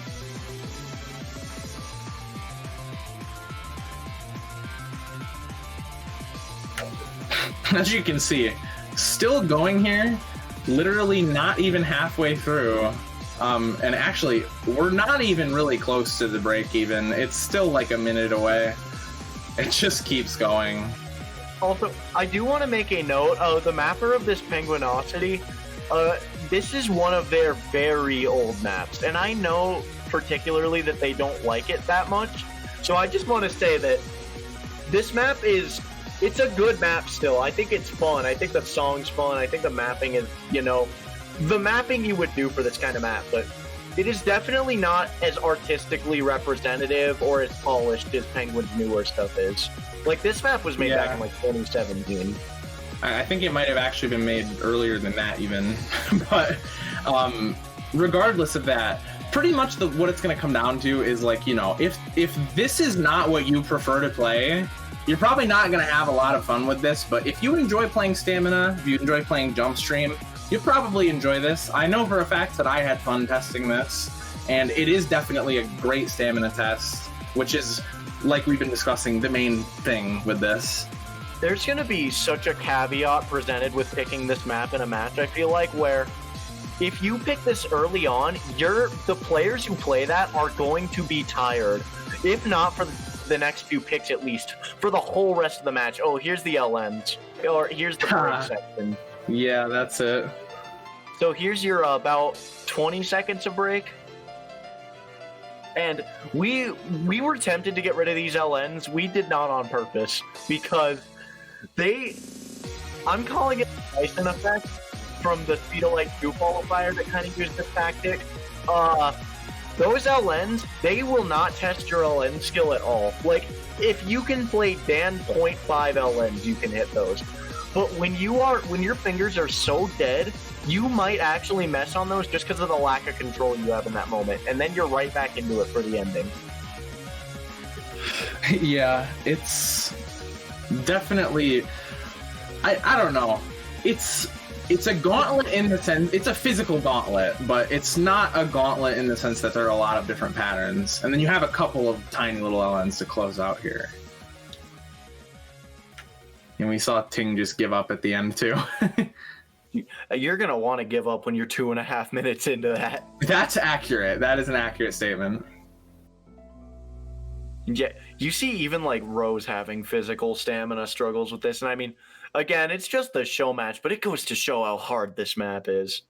As you can see, still going here, literally not even halfway through. And actually, we're not even really close to the break even. It's still like a minute away. It just keeps going. Also, I do want to make a note of the mapper of this Penguinosity. This is one of their very old maps, and I know particularly that they don't like it that much. So I just want to say that this map it's a good map still. I think it's fun. I think the song's fun. I think the mapping is, the mapping you would do for this kind of map, but it is definitely not as artistically representative or as polished as Penguin's newer stuff is. Like, this map was made back in, 2017. I think it might have actually been made earlier than that even. But regardless of that, pretty much what it's going to come down to is, if this is not what you prefer to play, you're probably not going to have a lot of fun with this. But if you enjoy playing Stamina, if you enjoy playing Jump Stream, you'll probably enjoy this. I know for a fact that I had fun testing this, and it is definitely a great stamina test, which is, like we've been discussing, the main thing with this. There's going to be such a caveat presented with picking this map in a match, I feel like, where if you pick this early on, the players who play that are going to be tired, if not for the next few picks at least, for the whole rest of the match. Oh, here's the LMs, or here's the break section. Yeah, that's it. So here's your about 20 seconds of break. And we were tempted to get rid of these LNs. We did not on purpose, because I'm calling it the Dyson effect from the Speed of Light 2 qualifier that kind of used this tactic. Those LNs, they will not test your LN skill at all. Like, if you can play Dan 0.5 LNs, you can hit those. But when your fingers are so dead, you might actually mess on those just because of the lack of control you have in that moment, and then you're right back into it for the ending. Yeah, it's definitely, I don't know. It's a gauntlet in the sense, it's a physical gauntlet, but it's not a gauntlet in the sense that there are a lot of different patterns. And then you have a couple of tiny little LNs to close out here. And we saw Ting just give up at the end too. You're going to want to give up when you're 2.5 minutes into that. That's accurate. That is an accurate statement. Yeah, you see even Rose having physical stamina struggles with this. And I mean, again, it's just the show match, but it goes to show how hard this map is.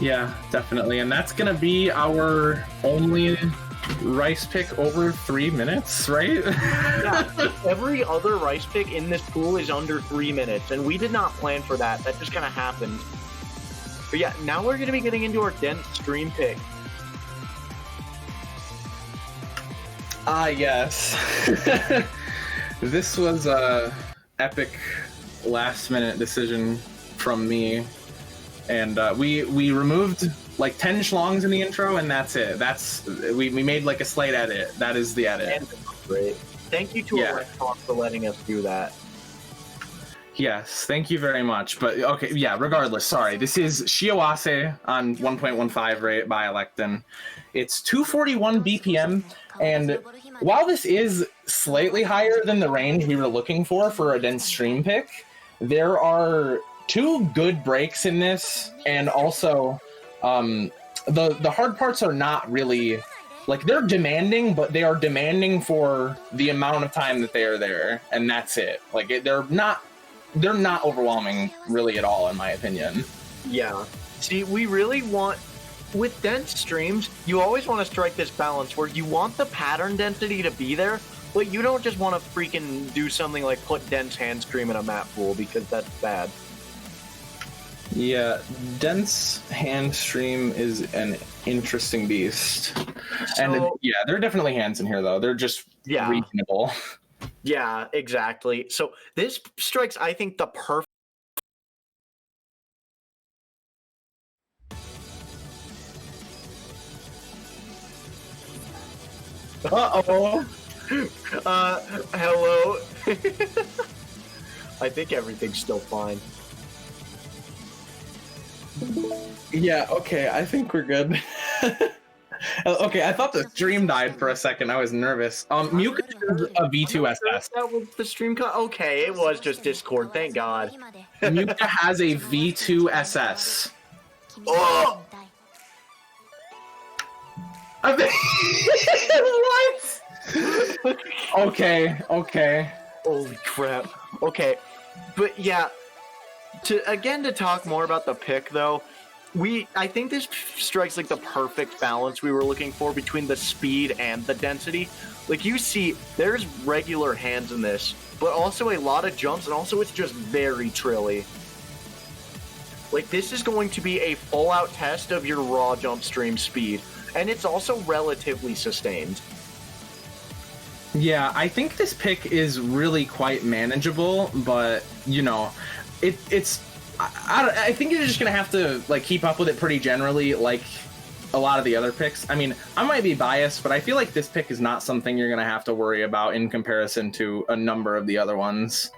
Yeah, definitely. And that's going to be our only rice pick over 3 minutes, right? Yeah, every other rice pick in this pool is under 3 minutes, and we did not plan for that. That just kind of happened. But yeah, now we're going to be getting into our dense stream pick. Yes. This was a epic last-minute decision from me. And we removed 10 schlongs in the intro, and that's it. We made a slight edit. That is the edit. And great. Thank you to Electron for letting us do that. Yes, thank you very much. But okay, yeah, regardless, sorry. This is Shiawase on 1.15 rate by Electon. It's 241 BPM, and while this is slightly higher than the range we were looking for a dense stream pick, there are 2 good breaks in this, and also the hard parts are not really they're demanding, but they are demanding for the amount of time that they are there, and that's it. They're not overwhelming really at all, in my opinion. Yeah. See, we really want, with dense streams, you always want to strike this balance where you want the pattern density to be there, but you don't just want to freaking do something like put dense hand stream in a map pool, because that's bad. Yeah, dense hand stream is an interesting beast. And yeah, there are definitely hands in here, though. They're just reasonable. Yeah, exactly. So this strikes, I think, the perfect... Uh-oh. Hello. I think everything's still fine. Yeah, okay, I think we're good. Okay, I thought the stream died for a second. I was nervous. Muka is a V2SS. That was the stream cut. Okay, it was just Discord. Thank God. Muka has a V2SS. Oh! I think what? Okay. Holy crap. Okay, but yeah, to talk more about the pick though, I think this strikes like the perfect balance we were looking for between the speed and the density. Like you see, there's regular hands in this, but also a lot of jumps, and also it's just very trilly. Like this is going to be a full-out test of your raw jump stream speed, and it's also relatively sustained. Yeah, I think this pick is really quite manageable, but you know, it's. I think you're just gonna have to like keep up with it pretty generally, like a lot of the other picks. I mean, I might be biased, but I feel like this pick is not something you're gonna have to worry about in comparison to a number of the other ones.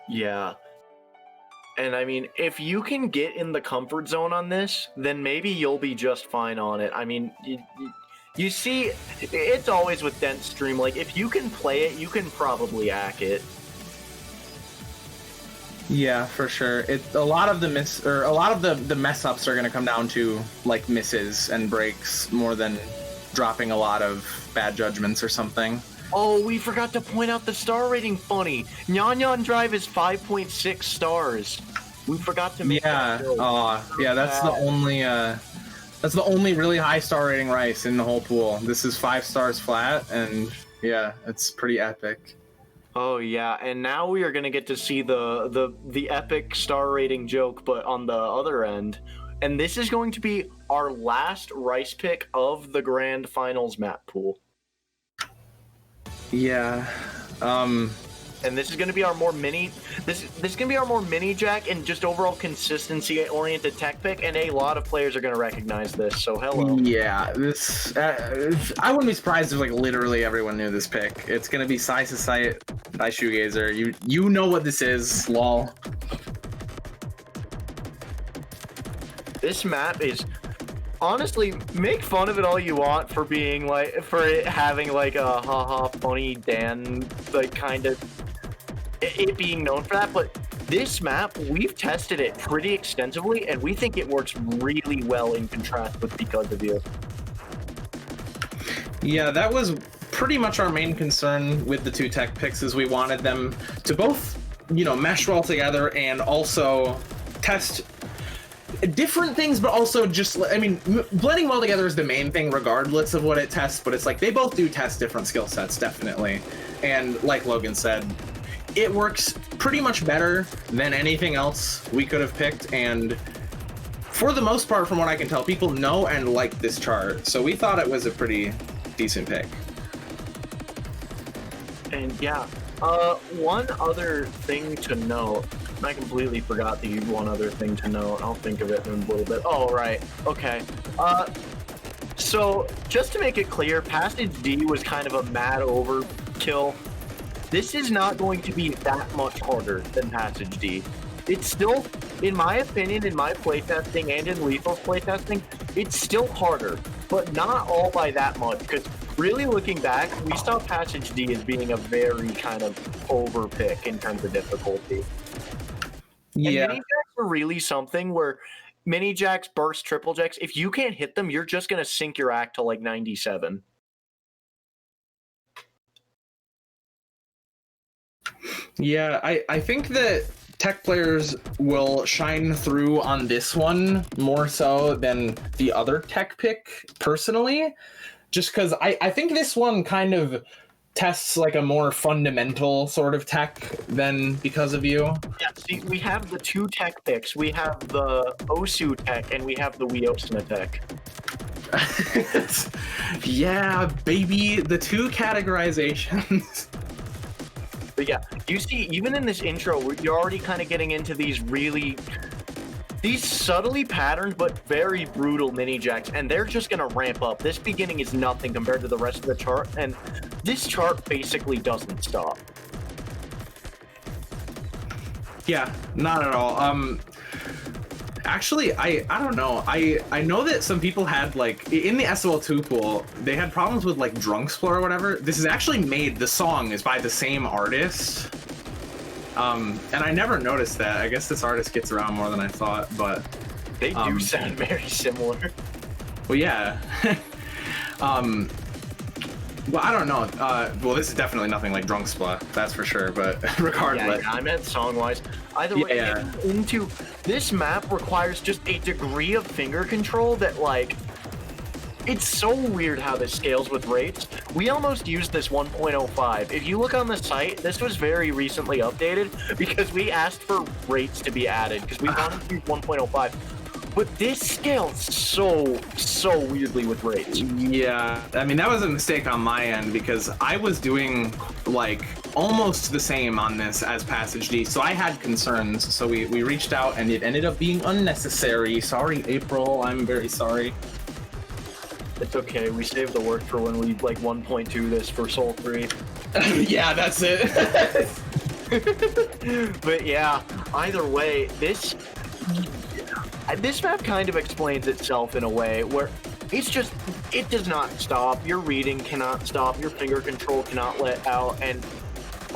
Yeah. And I mean, if you can get in the comfort zone on this, then maybe you'll be just fine on it. I mean, you see, it's always with dense stream. Like, if you can play it, you can probably hack it. Yeah, for sure. A lot of the mess ups are going to come down to like misses and breaks more than dropping a lot of bad judgments or something. Oh, we forgot to point out the star rating. Funny, Nyan Nyan Drive is 5.6 stars. We forgot to make that joke. That's the only really high star rating rice in the whole pool. This is 5 stars flat, and yeah, it's pretty epic. Oh yeah, and now we are gonna get to see the epic star rating joke, but on the other end. And this is going to be our last rice pick of the grand finals map pool. Yeah. And this is going to be our more mini. This is going to be our more mini jack and just overall consistency oriented tech pick, and a lot of players are going to recognize this. So hello. Yeah, this. I wouldn't be surprised if like literally everyone knew this pick. It's going to be Sai Society by Shoegazer. You know what this is, lol. This map is. Honestly, make fun of it all you want for being like, for it having like a haha funny Dan, like kind of it being known for that, but this map, we've tested it pretty extensively and we think it works really well in contrast with Because of You. Yeah, that was pretty much our main concern with the two tech picks, is we wanted them to both, you know, mesh well together and also test different things, but also just, I mean, blending well together is the main thing regardless of what it tests, but it's like they both do test different skill sets, definitely. And like Logan said, it works pretty much better than anything else we could have picked, and for the most part, from what I can tell, people know and like this chart, so we thought it was a pretty decent pick. And yeah, one other thing to note, I completely forgot the one other thing to note. I'll think of it in a little bit. Oh, right. Okay. So, just to make it clear, Passage D was kind of a mad overkill. This is not going to be that much harder than Passage D. It's still, in my opinion, in my playtesting and in Lethal's playtesting, it's still harder, but not all by that much, because really looking back, we saw Passage D as being a very kind of over pick in terms of difficulty. Yeah. And mini jacks are really something where mini jacks, burst, triple jacks, if you can't hit them, you're just going to sink your act to like 97. Yeah, I think that tech players will shine through on this one more so than the other tech pick, personally, just because I think this one kind of tests like a more fundamental sort of tech than Because of You. Yeah, see, we have the two tech picks. We have the Osu tech and we have the Wiosna tech. Yeah, baby, the two categorizations. But yeah, you see, even in this intro, you're already kind of getting into these subtly patterned but very brutal mini jacks, and they're just going to ramp up. This beginning is nothing compared to the rest of the chart, and this chart basically doesn't stop. Yeah, not at all. Actually, I don't know. I know that some people had like in the SOL2 pool, they had problems with like Drunksplore or whatever. This is actually made. The song is by the same artist. And I never noticed that. I guess this artist gets around more than I thought, but they do sound very similar. Well, yeah. Well, I don't know. Well, this is definitely nothing like Drunksplore, that's for sure. But regardless, yeah, I meant song-wise. Either way, into this map requires just a degree of finger control that, like, it's so weird how this scales with rates. We almost used this 1.05. If you look on the site, this was very recently updated because we asked for rates to be added because we wanted to use 1.05. But this scales so weirdly with rates. Yeah, I mean, that was a mistake on my end because I was doing like almost the same on this as Passage D, so I had concerns. So we reached out and it ended up being unnecessary. Sorry, April, I'm very sorry. It's okay, we saved the work for when we like 1.2 this for Soul 3. Yeah, that's it. But yeah, either way, this map kind of explains itself in a way where it's just, it does not stop. Your reading cannot stop. Your finger control cannot let out. And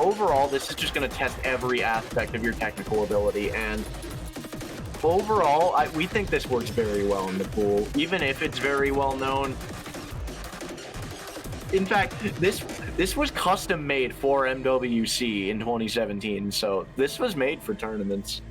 overall, this is just going to test every aspect of your technical ability. And overall, we think this works very well in the pool, even if it's very well known. In fact, this was custom made for MWC in 2017, so this was made for tournaments.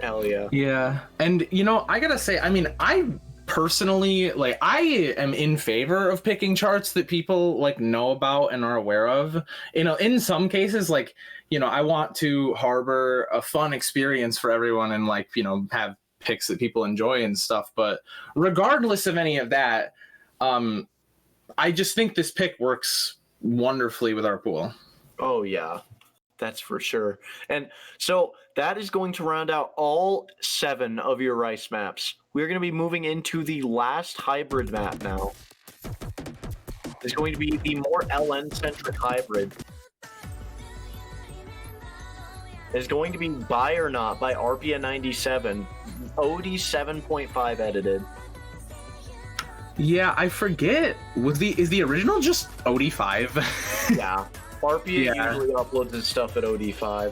Hell yeah. Yeah, and you know, I gotta say, I mean, I personally, like, I am in favor of picking charts that people like know about and are aware of. You know, in some cases, like, you know, I want to harbor a fun experience for everyone and like, you know, have picks that people enjoy and stuff. But regardless of any of that, I just think this pick works wonderfully with our pool. Oh yeah, that's for sure. And so that is going to round out all 7 of your rice maps. We're going to be moving into the last hybrid map now. It's going to be the more LN-centric hybrid. It's going to be Buy or Not by Arpia97, OD 7.5 edited. Yeah, I forget. Is the original just OD5? Yeah. Arpia usually uploads his stuff at OD5.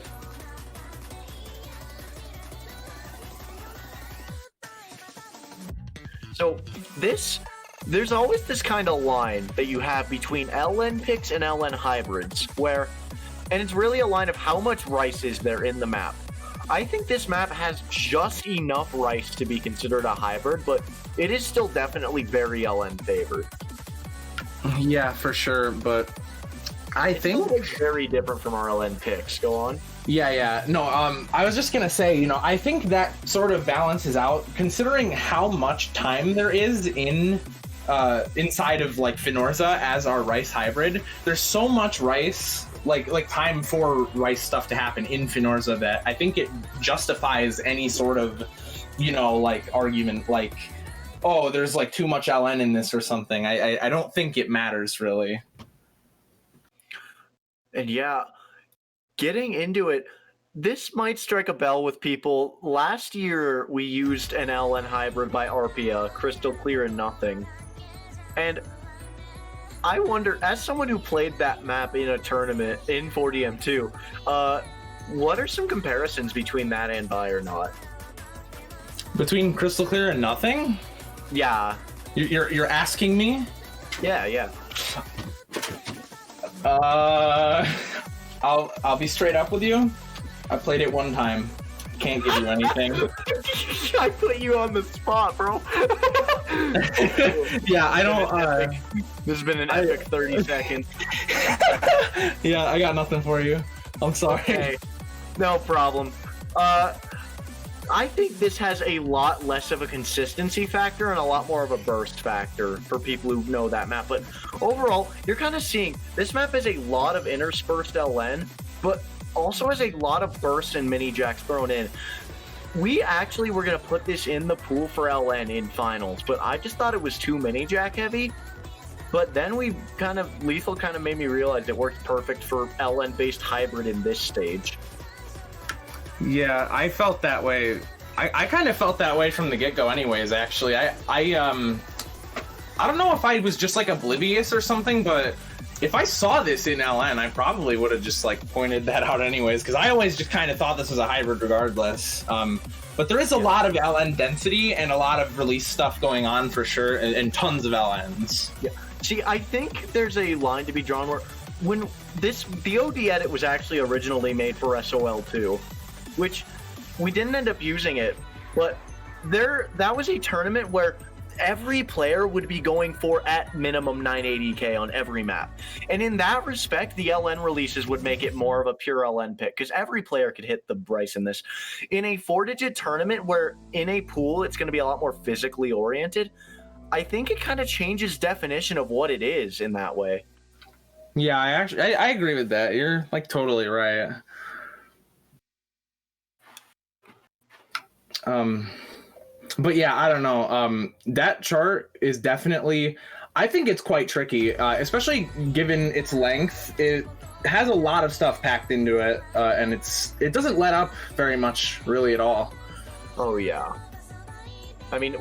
So there's always this kind of line that you have between LN picks and LN hybrids, and it's really a line of how much rice is there in the map. I think this map has just enough rice to be considered a hybrid, but it is still definitely very LN favored. Yeah, for sure, but I think it's very different from our LN picks. Go on. Yeah. No, I was just gonna say, you know, I think that sort of balances out, considering how much time there is in inside of like Finorza as our rice hybrid. There's so much rice, like time for rice stuff to happen in Finorza that I think it justifies any sort of, you know, like argument like, oh, there's like too much LN in this or something. I don't think it matters really. And yeah, getting into it, this might strike a bell with people. Last year, we used an LN hybrid by Arpia, Crystal Clear and Nothing. And I wonder, as someone who played that map in a tournament in 4DM2, what are some comparisons between that and Buy or Not? Between Crystal Clear and Nothing? Yeah. You're asking me? Yeah. I'll be straight up with you. I played it one time. Can't give you anything. I put you on the spot, bro. Yeah, I don't. This has been an epic 30 seconds. Yeah, I got nothing for you. I'm sorry. Okay, no problem. I think this has a lot less of a consistency factor and a lot more of a burst factor for people who know that map. But overall, you're kind of seeing this map has a lot of interspersed LN, but also has a lot of bursts and mini jacks thrown in. We actually were going to put this in the pool for LN in finals, but I just thought it was too mini jack heavy. But then Lethal kind of made me realize it works perfect for LN based hybrid in this stage. Yeah, I felt that way. I kind of felt that way from the get-go anyways, actually. I don't know if I was just like oblivious or something, but if I saw this in LN, I probably would have just like pointed that out anyways, because I always just kind of thought this was a hybrid regardless. But there is a lot of LN density and a lot of release stuff going on for sure, and tons of LNs. Yeah. See, I think there's a line to be drawn where when the OD edit was actually originally made for SOL2, which we didn't end up using it, but that was a tournament where every player would be going for at minimum 980k on every map. And in that respect, the LN releases would make it more of a pure LN pick, because every player could hit the Bryce in this. In a 4-digit tournament where in a pool it's going to be a lot more physically oriented, I think it kind of changes definition of what it is in that way. Yeah, I agree with that. You're like totally right. But yeah, I don't know. That chart is definitely, I think it's quite tricky, especially given its length. It has a lot of stuff packed into it, and it doesn't let up very much, really, at all. Oh yeah. I mean,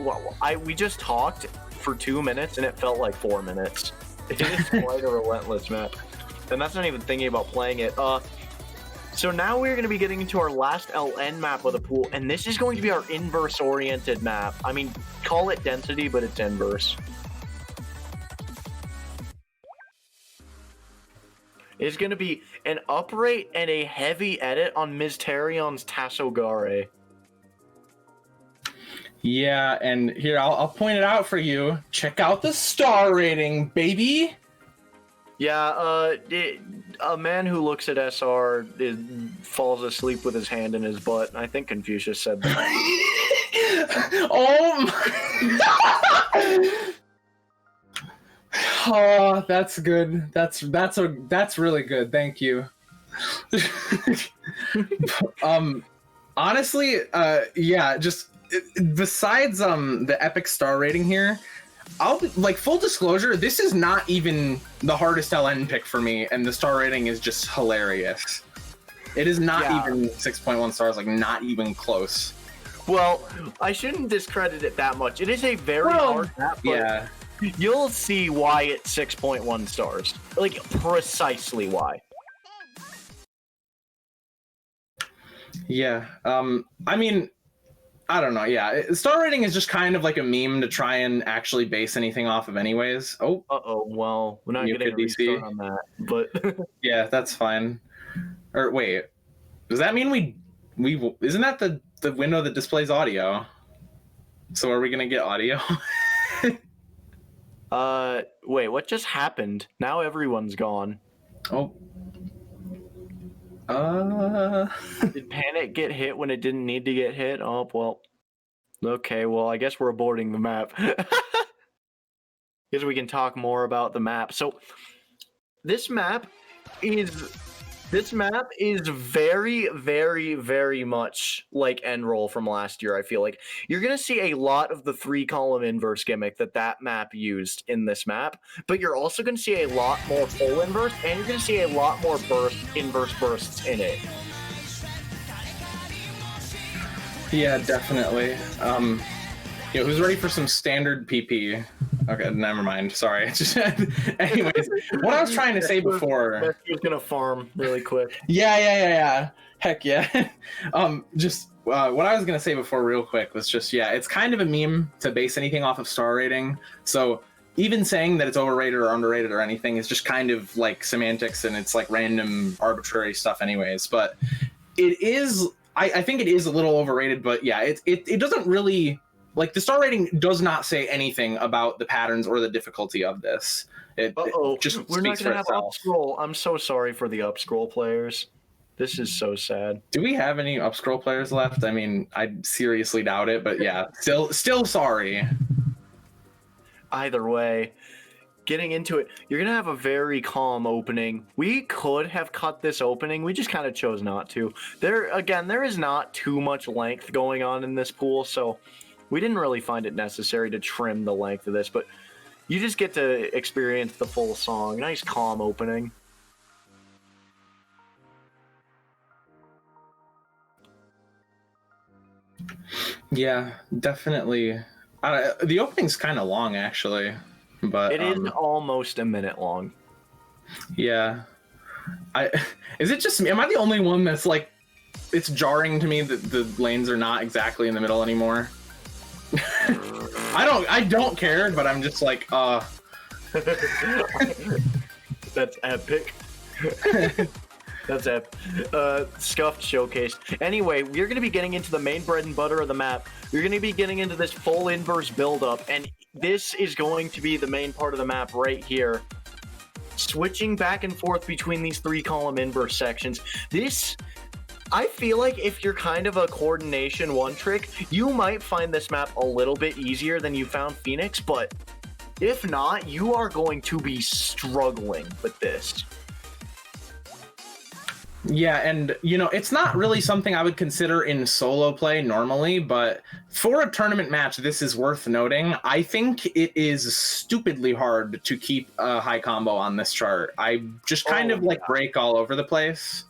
we just talked for 2 minutes, and it felt like 4 minutes. It is quite a relentless map, and that's not even thinking about playing it. So now we're going to be getting into our last LN map of the pool, and this is going to be our inverse-oriented map. I mean, call it density, but it's inverse. It's going to be an upright and a heavy edit on Ms. Tarion's Tassogare. Yeah, and here, I'll point it out for you. Check out the star rating, baby! Yeah, a man who looks at SR falls asleep with his hand in his butt. I think Confucius said that. Oh my... Oh, that's good. That's really good. Thank you. Honestly, yeah, just besides the epic star rating here, I'll like, full disclosure, this is not even the hardest LN pick for me, and the star rating is just hilarious. It is not even 6.1 stars, like not even close. Well, I shouldn't discredit it that much. It is a very hard map, but yeah, you'll see why it's 6.1 stars. Like, precisely why. Yeah, I mean, I don't know, yeah. Star rating is just kind of like a meme to try and actually base anything off of anyways. Oh. Uh-oh, well, we're not getting a restart on that, but... Yeah, that's fine. Or, wait, does that mean we isn't that the window that displays audio? So are we gonna get audio? Wait, what just happened? Now everyone's gone. Oh. Did Panic get hit when it didn't need to get hit? Oh, well. Okay, well, I guess we're aborting the map. Guess we can talk more about the map. So, this map is very, very, very much like End Roll from last year, I feel like. You're going to see a lot of the 3-column inverse gimmick that map used in this map, but you're also going to see a lot more full inverse, and you're going to see a lot more inverse bursts in it. Yeah, definitely. Who's ready for some standard PP? Okay, never mind. Sorry. Anyways, what I was trying to say before. He's gonna farm really quick. Yeah. Heck yeah. What I was gonna say before, real quick, was just it's kind of a meme to base anything off of star rating. So even saying that it's overrated or underrated or anything is just kind of like semantics, and it's like random arbitrary stuff, anyways. But it is. I think it is a little overrated, but yeah, it doesn't really. Like, the star rating does not say anything about the patterns or the difficulty of this. It just we're not speaks gonna for have itself. up scroll. I'm so sorry for the up scroll players. This is so sad. Do we have any up scroll players left? I mean, I seriously doubt it, but yeah, still sorry. Either way, getting into it, you're gonna have a very calm opening. We could have cut this opening. We just kind of chose not to. There is not too much length going on in this pool, so we didn't really find it necessary to trim the length of this, but you just get to experience the full song. Nice calm opening. Yeah, definitely. The opening's kind of long, actually, but It is almost a minute long. Yeah, is it just me? Am I the only one that's like, it's jarring to me that the lanes are not exactly in the middle anymore? I don't care, but I'm just like, That's epic. That's epic. Scuffed showcase. Anyway, we're going to be getting into the main bread and butter of the map. We're going to be getting into this full inverse buildup, and this is going to be the main part of the map right here. Switching back and forth between these 3-column inverse sections. This, I feel like if you're kind of a coordination one trick, you might find this map a little bit easier than you found Phoenix, but if not, you are going to be struggling with this. Yeah, and it's not really something I would consider in solo play normally, but for a tournament match, this is worth noting. I think it is stupidly hard to keep a high combo on this chart. I just kind of break all over the place.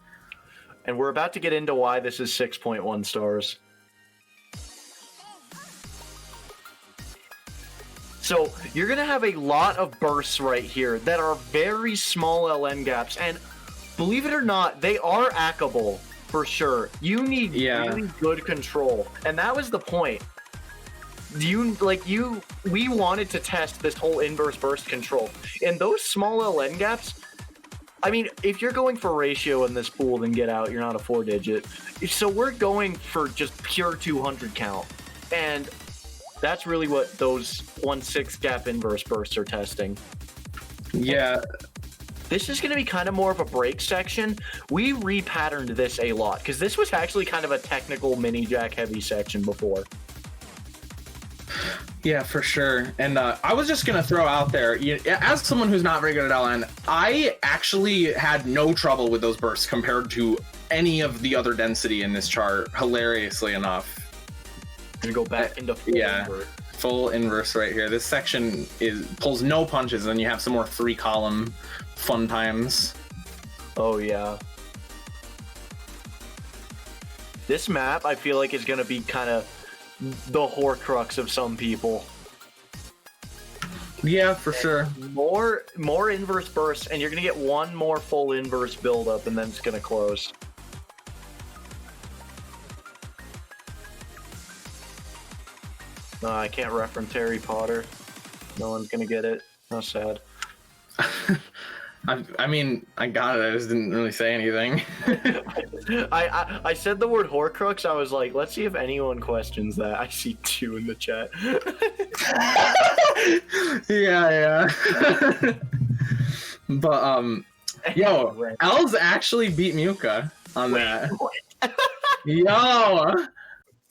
And we're about to get into why this is 6.1 stars. So you're going to have a lot of bursts right here that are very small LN gaps, and believe it or not, they are hackable for sure. You need really good control, and that was the point. We wanted to test this whole inverse burst control, and those small LN gaps. I mean, if you're going for ratio in this pool, then get out. You're not a 4-digit. So we're going for just pure 200 count, and that's really what those 1/6 gap inverse bursts are testing. Yeah. This is going to be kind of more of a break section. We repatterned this a lot because this was actually kind of a technical mini jack heavy section before. Yeah, for sure. And I was just going to throw out there, as someone who's not very good at LN, I actually had no trouble with those bursts compared to any of the other density in this chart, hilariously enough. Gonna go back into full inverse. Full inverse right here. This section pulls no punches, and you have some more 3-column fun times. Oh yeah. This map, I feel like, is gonna be kind of the Horcrux of some people. Yeah, for sure. More inverse bursts, and you're gonna get one more full inverse buildup, and then it's gonna close. No, I can't reference Harry Potter. No one's gonna get it. How sad. I mean, I got it. I just didn't really say anything. I said the word Horcrux. I was like, let's see if anyone questions that. I see 2 in the chat. yeah. But yo, Els actually beat Muka on that. Yo.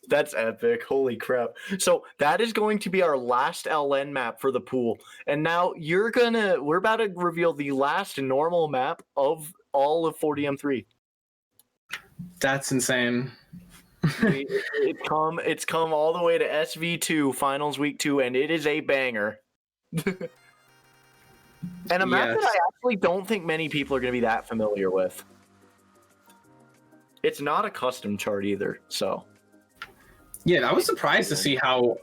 That's epic. Holy crap. So that is going to be our last LN map for the pool. And now we're about to reveal the last normal map of all of 4DM3. That's insane. It's come all the way to SV2 finals week 2, and it is a banger. And a map that I actually don't think many people are going to be that familiar with. It's not a custom chart either, so. Yeah, I was surprised to see how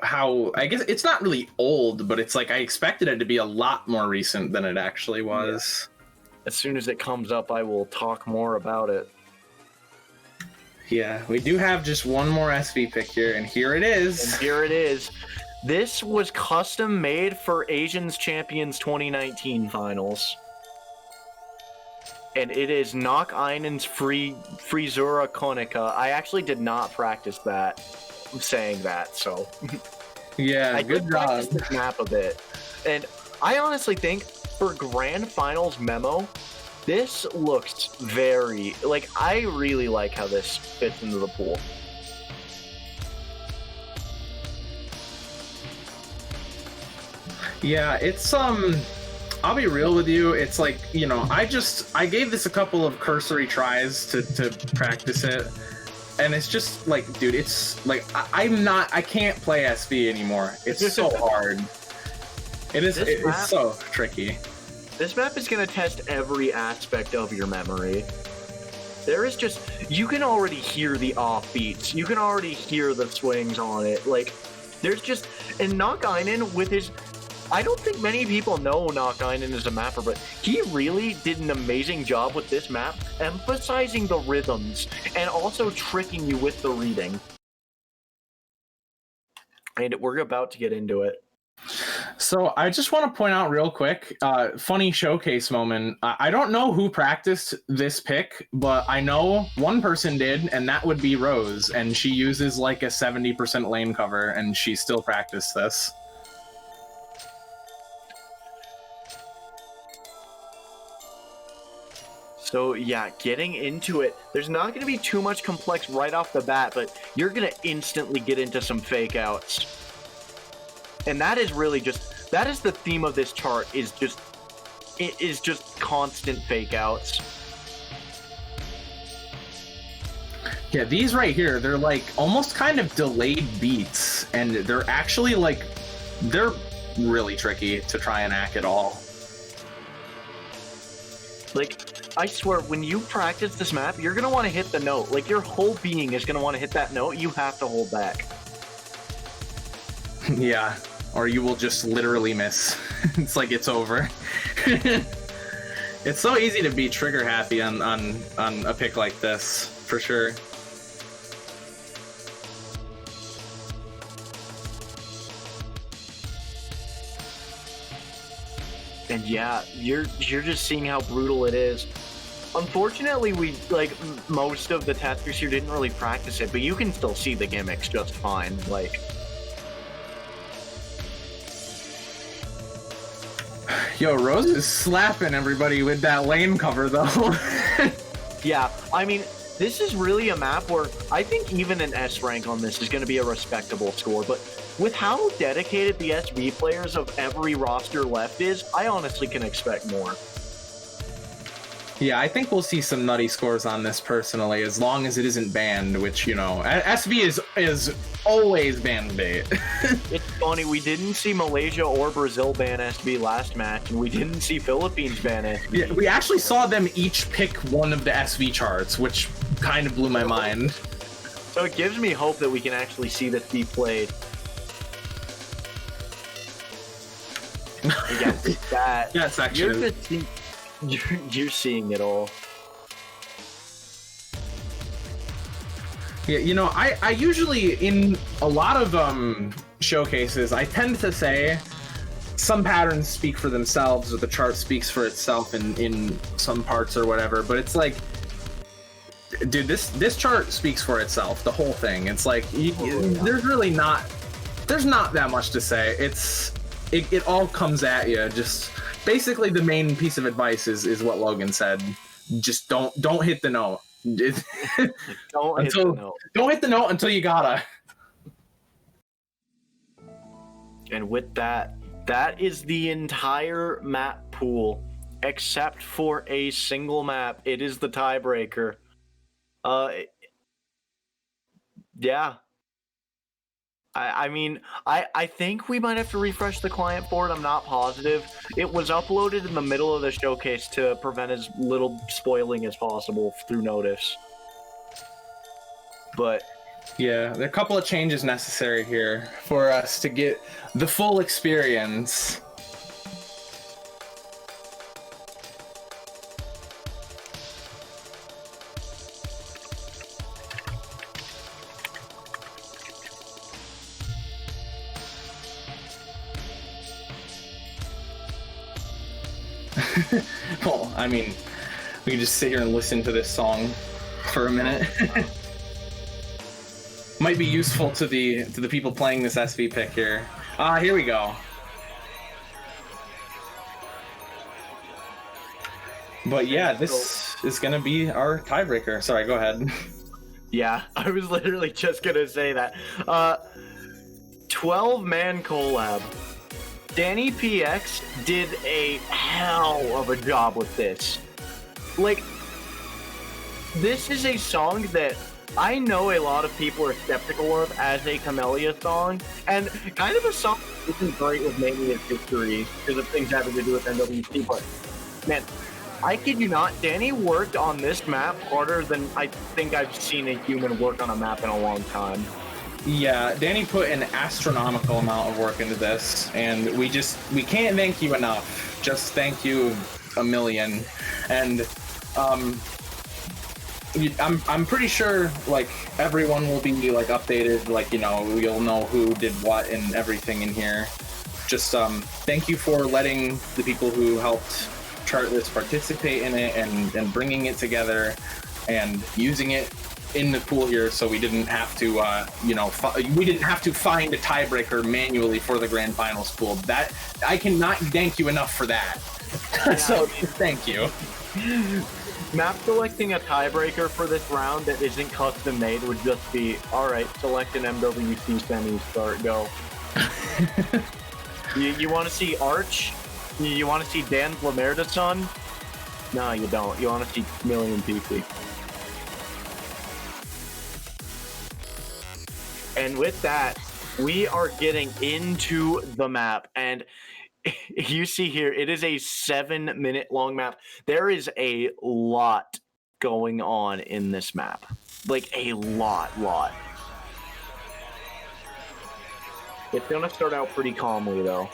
I guess it's not really old, but it's like I expected it to be a lot more recent than it actually was. As soon as it comes up, I will talk more about it. Yeah, we do have just one more SV pick here, and here it is. And here it is. This was custom made for Asians Champions 2019 finals. And it is Knock Einen's Frisura Konica. I actually did not practice that. Saying that, so yeah, I good did job. practice this map a bit, and I honestly think for grand finals memo, this looks very I really like how this fits into the pool. Yeah, it's I'll be real with you. It's like, I gave this a couple of cursory tries to practice it. And it's just like, dude, it's like, I can't play SV anymore. It's so hard. It's so tricky. This map is going to test every aspect of your memory. there is just, you can already hear the offbeats. You can already hear the swings on it. Like, there's just, and Nakainen with his, I don't think many people know Nakainen is a mapper, but he really did an amazing job with this map, emphasizing the rhythms and also tricking you with the reading. And we're about to get into it. So I just want to point out real quick, funny showcase moment. I don't know who practiced this pick, but I know one person did, and that would be Rose. And she uses like a 70% lane cover, and she still practiced this. So yeah, getting into it, there's not going to be too much complex right off the bat, but you're going to instantly get into some fake outs. And that is really just, that is the theme of this chart, is just, it is just constant fake outs. Yeah, these right here, they're like almost kind of delayed beats, and they're actually like, they're really tricky to try and act at all. Like, I swear, when you practice this map, you're going to want to hit the note. Like, your whole being is going to want to hit that note. You have to hold back. Yeah, or you will just literally miss. It's like it's over. It's so easy to be trigger happy on a pick like this, for sure. And yeah, you're just seeing how brutal it is. Unfortunately, we, like, most of the testers here didn't really practice it, but you can still see the gimmicks just fine. Like, yo, Rose is slapping everybody with that lane cover, though. yeah, I mean, this is really a map where I think even an S rank on this is going to be a respectable score, but with how dedicated the SV players of every roster left is, I honestly can expect more. Yeah, I think we'll see some nutty scores on this personally, as long as it isn't banned, which, you know, SV is always ban bait. It's funny, we didn't see Malaysia or Brazil ban SV last match, and we didn't see Philippines ban SV. Yeah, we actually saw them each pick one of the SV charts, which kind of blew my mind. So it gives me hope that we can actually see this be played. Yeah, that. That's actually... You're seeing it all. Yeah, you know, I usually, in a lot of showcases, I tend to say some patterns speak for themselves, or the chart speaks for itself in some parts or whatever, but it's like, dude, this chart speaks for itself, the whole thing. It's like, there's really not, there's not that much to say. It all comes at you. Just basically the main piece of advice is what Logan said. Just don't hit the note. Don't hit the note until you gotta. And with that is the entire map pool, except for a single map. It is the tiebreaker. Yeah. I mean, I think we might have to refresh the client for it. I'm not positive. It was uploaded in the middle of the showcase to prevent as little spoiling as possible through notice. But yeah, there are a couple of changes necessary here for us to get the full experience. Well, I mean, we can just sit here and listen to this song for a minute. Might be useful to the people playing this SV pick here. Here we go. But yeah, this is gonna be our tiebreaker. Sorry, go ahead. Yeah, I was literally just gonna say that. 12-man collab. Danny PX did a hell of a job with this. Like, this is a song that I know a lot of people are skeptical of as a Camellia song, and kind of a song that isn't great with Mania's history because of things having to do with NWC, but man, I kid you not, Danny worked on this map harder than I think I've seen a human work on a map in a long time. Yeah, Danny put an astronomical amount of work into this, and we can't thank you enough. Just thank you a million. And I'm pretty sure like everyone will be like updated, like, you know, you'll know who did what and everything in here. Just thank you for letting the people who helped chart this participate in it and bringing it together and using it in the pool here, so we didn't have to we didn't have to find a tiebreaker manually for the grand finals pool. That I cannot thank you enough for that. Yeah, So thank you. Map selecting a tiebreaker for this round that isn't custom made would just be, all right, select an MWC semi, start, go. You want to see Arch? You want to see Dan Blamerda's son? No, you don't. You want to see Million PP. And with that, we are getting into the map. And you see here, it is a 7-minute long map. There is a lot going on in this map. Like, a lot. It's going to start out pretty calmly, though.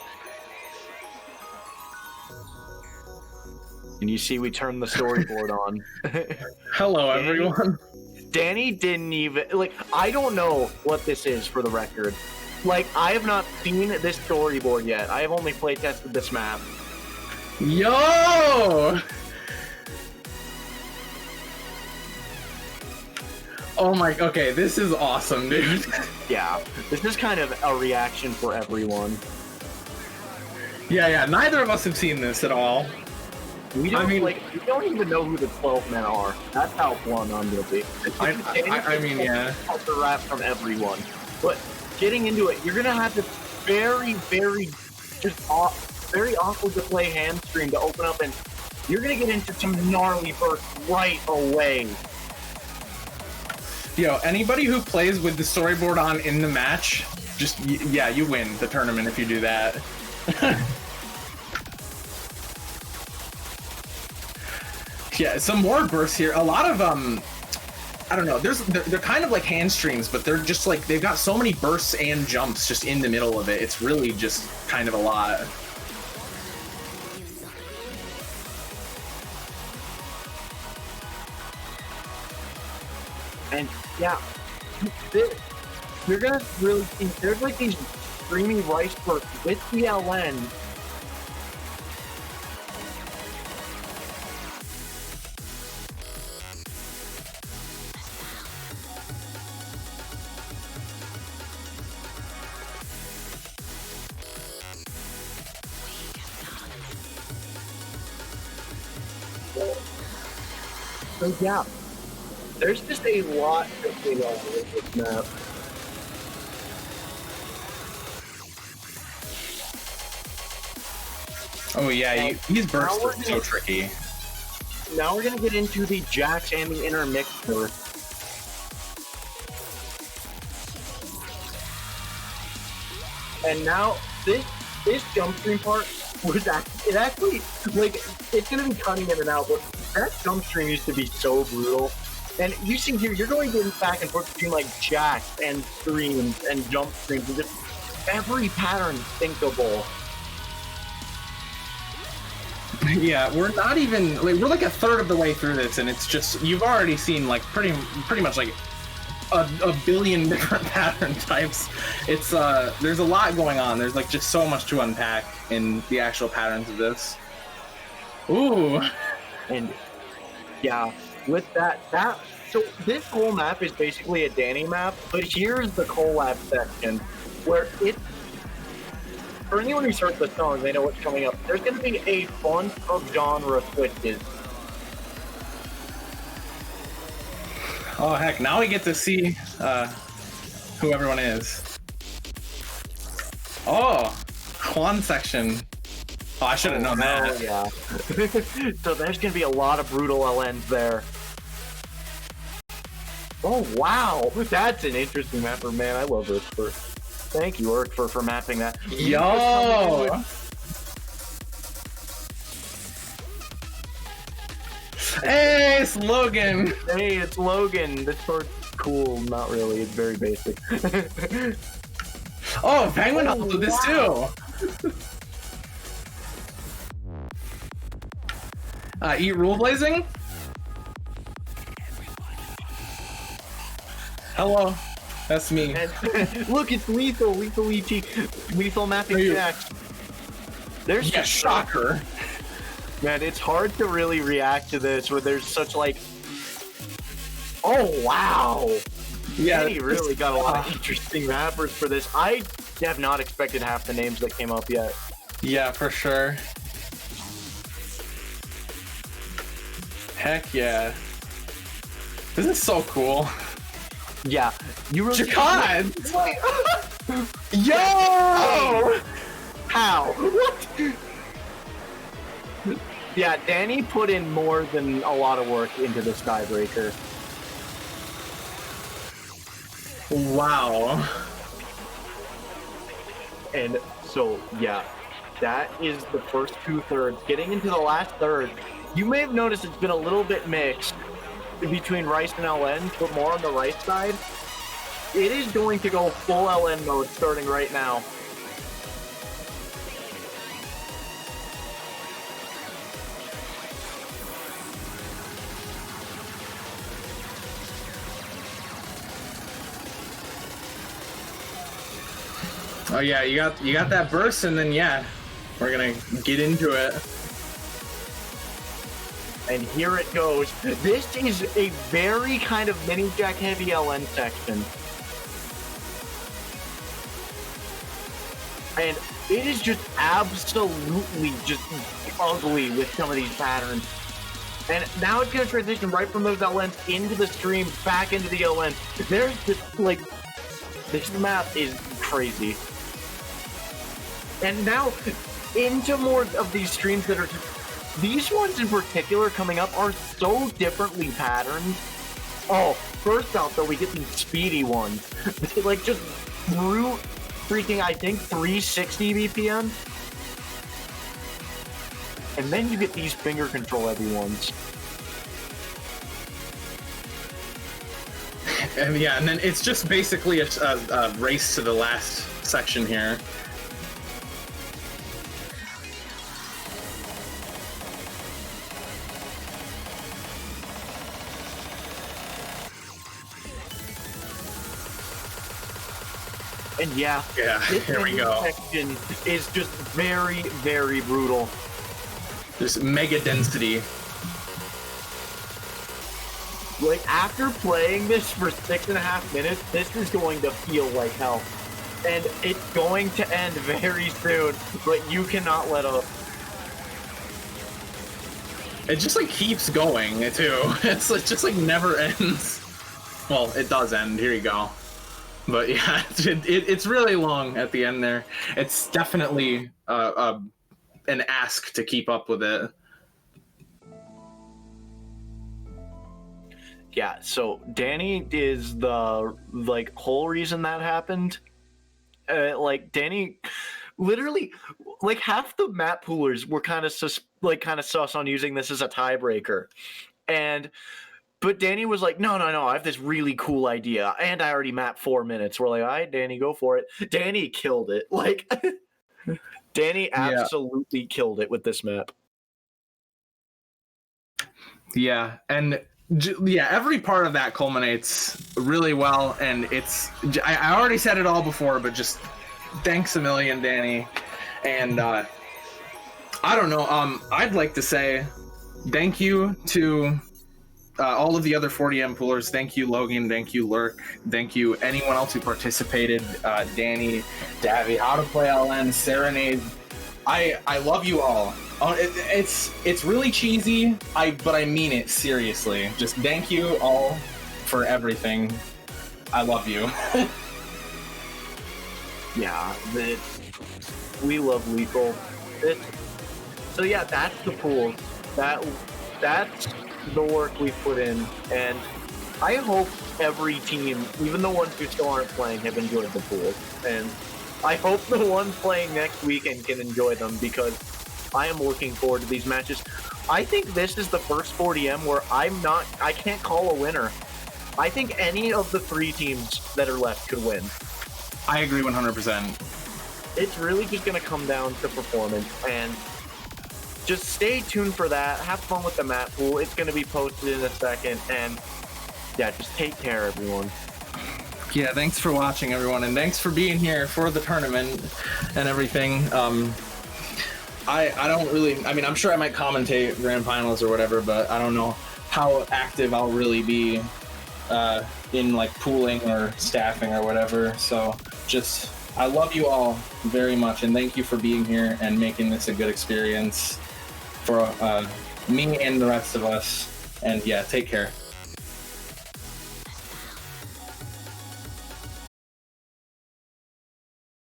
And you see we turned the storyboard on. Hello, everyone. Danny didn't even, like, I don't know what this is, for the record. Like, I have not seen this storyboard yet. I have only play tested this map. Yo! Oh my, okay, this is awesome, dude. Yeah, this is kind of a reaction for everyone. Yeah, neither of us have seen this at all. We don't, we don't even know who the 12 men are. That's how blunt I'm gonna be. I mean, yeah. The rap from everyone. But getting into it, you're gonna have to very awkward to play hamstring to open up, and you're gonna get into some gnarly bursts right away. Yo, anybody who plays with the storyboard on in the match, just, yeah, you win the tournament if you do that. Yeah, some more bursts here. A lot of I don't know. They're kind of like hand streams, but they're just like they've got so many bursts and jumps just in the middle of it. It's really just kind of a lot. And yeah, you're gonna really see there's like these streamy rice bursts with the LN. So yeah, there's just a lot going on with this map. Oh yeah, these bursts are so tricky. Now we're gonna get into the jacks and the intermix burst. And now this jump stream part was actually like it's gonna be cutting in and out, but that jump stream used to be so brutal. And you see here, you're going back and forth between like jacks and streams and jump streams and just every pattern thinkable. Yeah, we're not even like we're like a third of the way through this, and it's just you've already seen like pretty much like a billion different pattern types. It's there's a lot going on. There's like just so much to unpack in the actual patterns of this. Ooh, and yeah, with that so this whole map is basically a Danny map, but here's the collab section where it. For anyone who's heard the song, they know what's coming up. There's going to be a bunch of genre switches. oh heck! Now we get to see who everyone is. Oh, Juan section. Oh, I should have known that. Yeah. So there's going to be a lot of brutal LNs there. Oh wow, that's an interesting mapper, man. I love this for. Thank you, Urk, for mapping that. Yo! Hey, it's Logan. Hey, it's Logan. This part's cool. Not really. It's very basic. Oh, Penguin helped with this too. Eat rule blazing. Hello, that's me. And look, it's lethal. Lethal ET. Lethal mapping jacks. There's Yeah, shocker. Man, it's hard to really react to this where there's such like. Oh wow! Yeah, he really got a lot of interesting mappers for this. I have not expected half the names that came up yet. Yeah, for sure. Heck yeah! This is so cool. Yeah, you really. Jacod! Yo! How? What? Yeah, Danny put in more than a lot of work into this tiebreaker. Wow. And so, yeah, that is the first 2/3. Getting into the last third, you may have noticed it's been a little bit mixed between Rice and LN, but more on the right side. It is going to go full LN mode starting right now. Oh yeah, you got that burst, and then yeah, we're gonna get into it. And here it goes. This is a very kind of mini jack heavy LN section. And it is just absolutely just ugly with some of these patterns. And now it's going to transition right from those LNs into the stream, back into the LN. There's just, like, this map is crazy. And now into more of these streams that are, these ones in particular coming up are so differently patterned. Oh, first out though, we get these speedy ones. Like just through freaking, I think 360 BPM. And then you get these finger control heavy ones. And yeah, and then it's just basically a race to the last section here. And yeah, this here we go. section is just very, very brutal. Just mega density. Like, after playing this for 6.5 minutes, this is going to feel like hell. And it's going to end very soon, but you cannot let up. It just like keeps going too. It's just like never ends. Well, it does end. Here you go. But yeah, it's really long at the end there. It's definitely an ask to keep up with it. Yeah, so Danny is the, like, whole reason that happened. Like, Danny, literally, like, half the map poolers were kind of sus on using this as a tiebreaker. But Danny was like, no, I have this really cool idea, and I already mapped 4 minutes. We're like, all right, Danny, go for it. Danny killed it. Like, Danny absolutely killed it with this map. Yeah, and yeah, every part of that culminates really well, and I already said it all before, but just thanks a million, Danny. And I don't know, I'd like to say thank you to all of the other 4DM poolers. Thank you, Logan. Thank you, Lurk. Thank you, anyone else who participated. Danny, Davy, How to Play LN, Serenade. I love you all. It's really cheesy, but I mean it seriously. Just thank you all for everything. I love you. Yeah, we love Lethal. So yeah, that's the pool. That's the work we put in, and I hope every team, even the ones who still aren't playing, have enjoyed the pool. And I hope the ones playing next weekend can enjoy them, because I am looking forward to these matches. I think this is the first 4DM where I can't call a winner. I think any of the 3 teams that are left could win. I agree 100%. It's really just going to come down to performance, and just stay tuned for that. Have fun with the map pool. It's going to be posted in a second, and yeah, just take care, everyone. Yeah, thanks for watching, everyone, and thanks for being here for the tournament and everything. I don't really, I mean, I'm sure I might commentate grand finals or whatever, but I don't know how active I'll really be in like pooling or staffing or whatever. So just, I love you all very much, and thank you for being here and making this a good experience for me and the rest of us. And yeah, take care.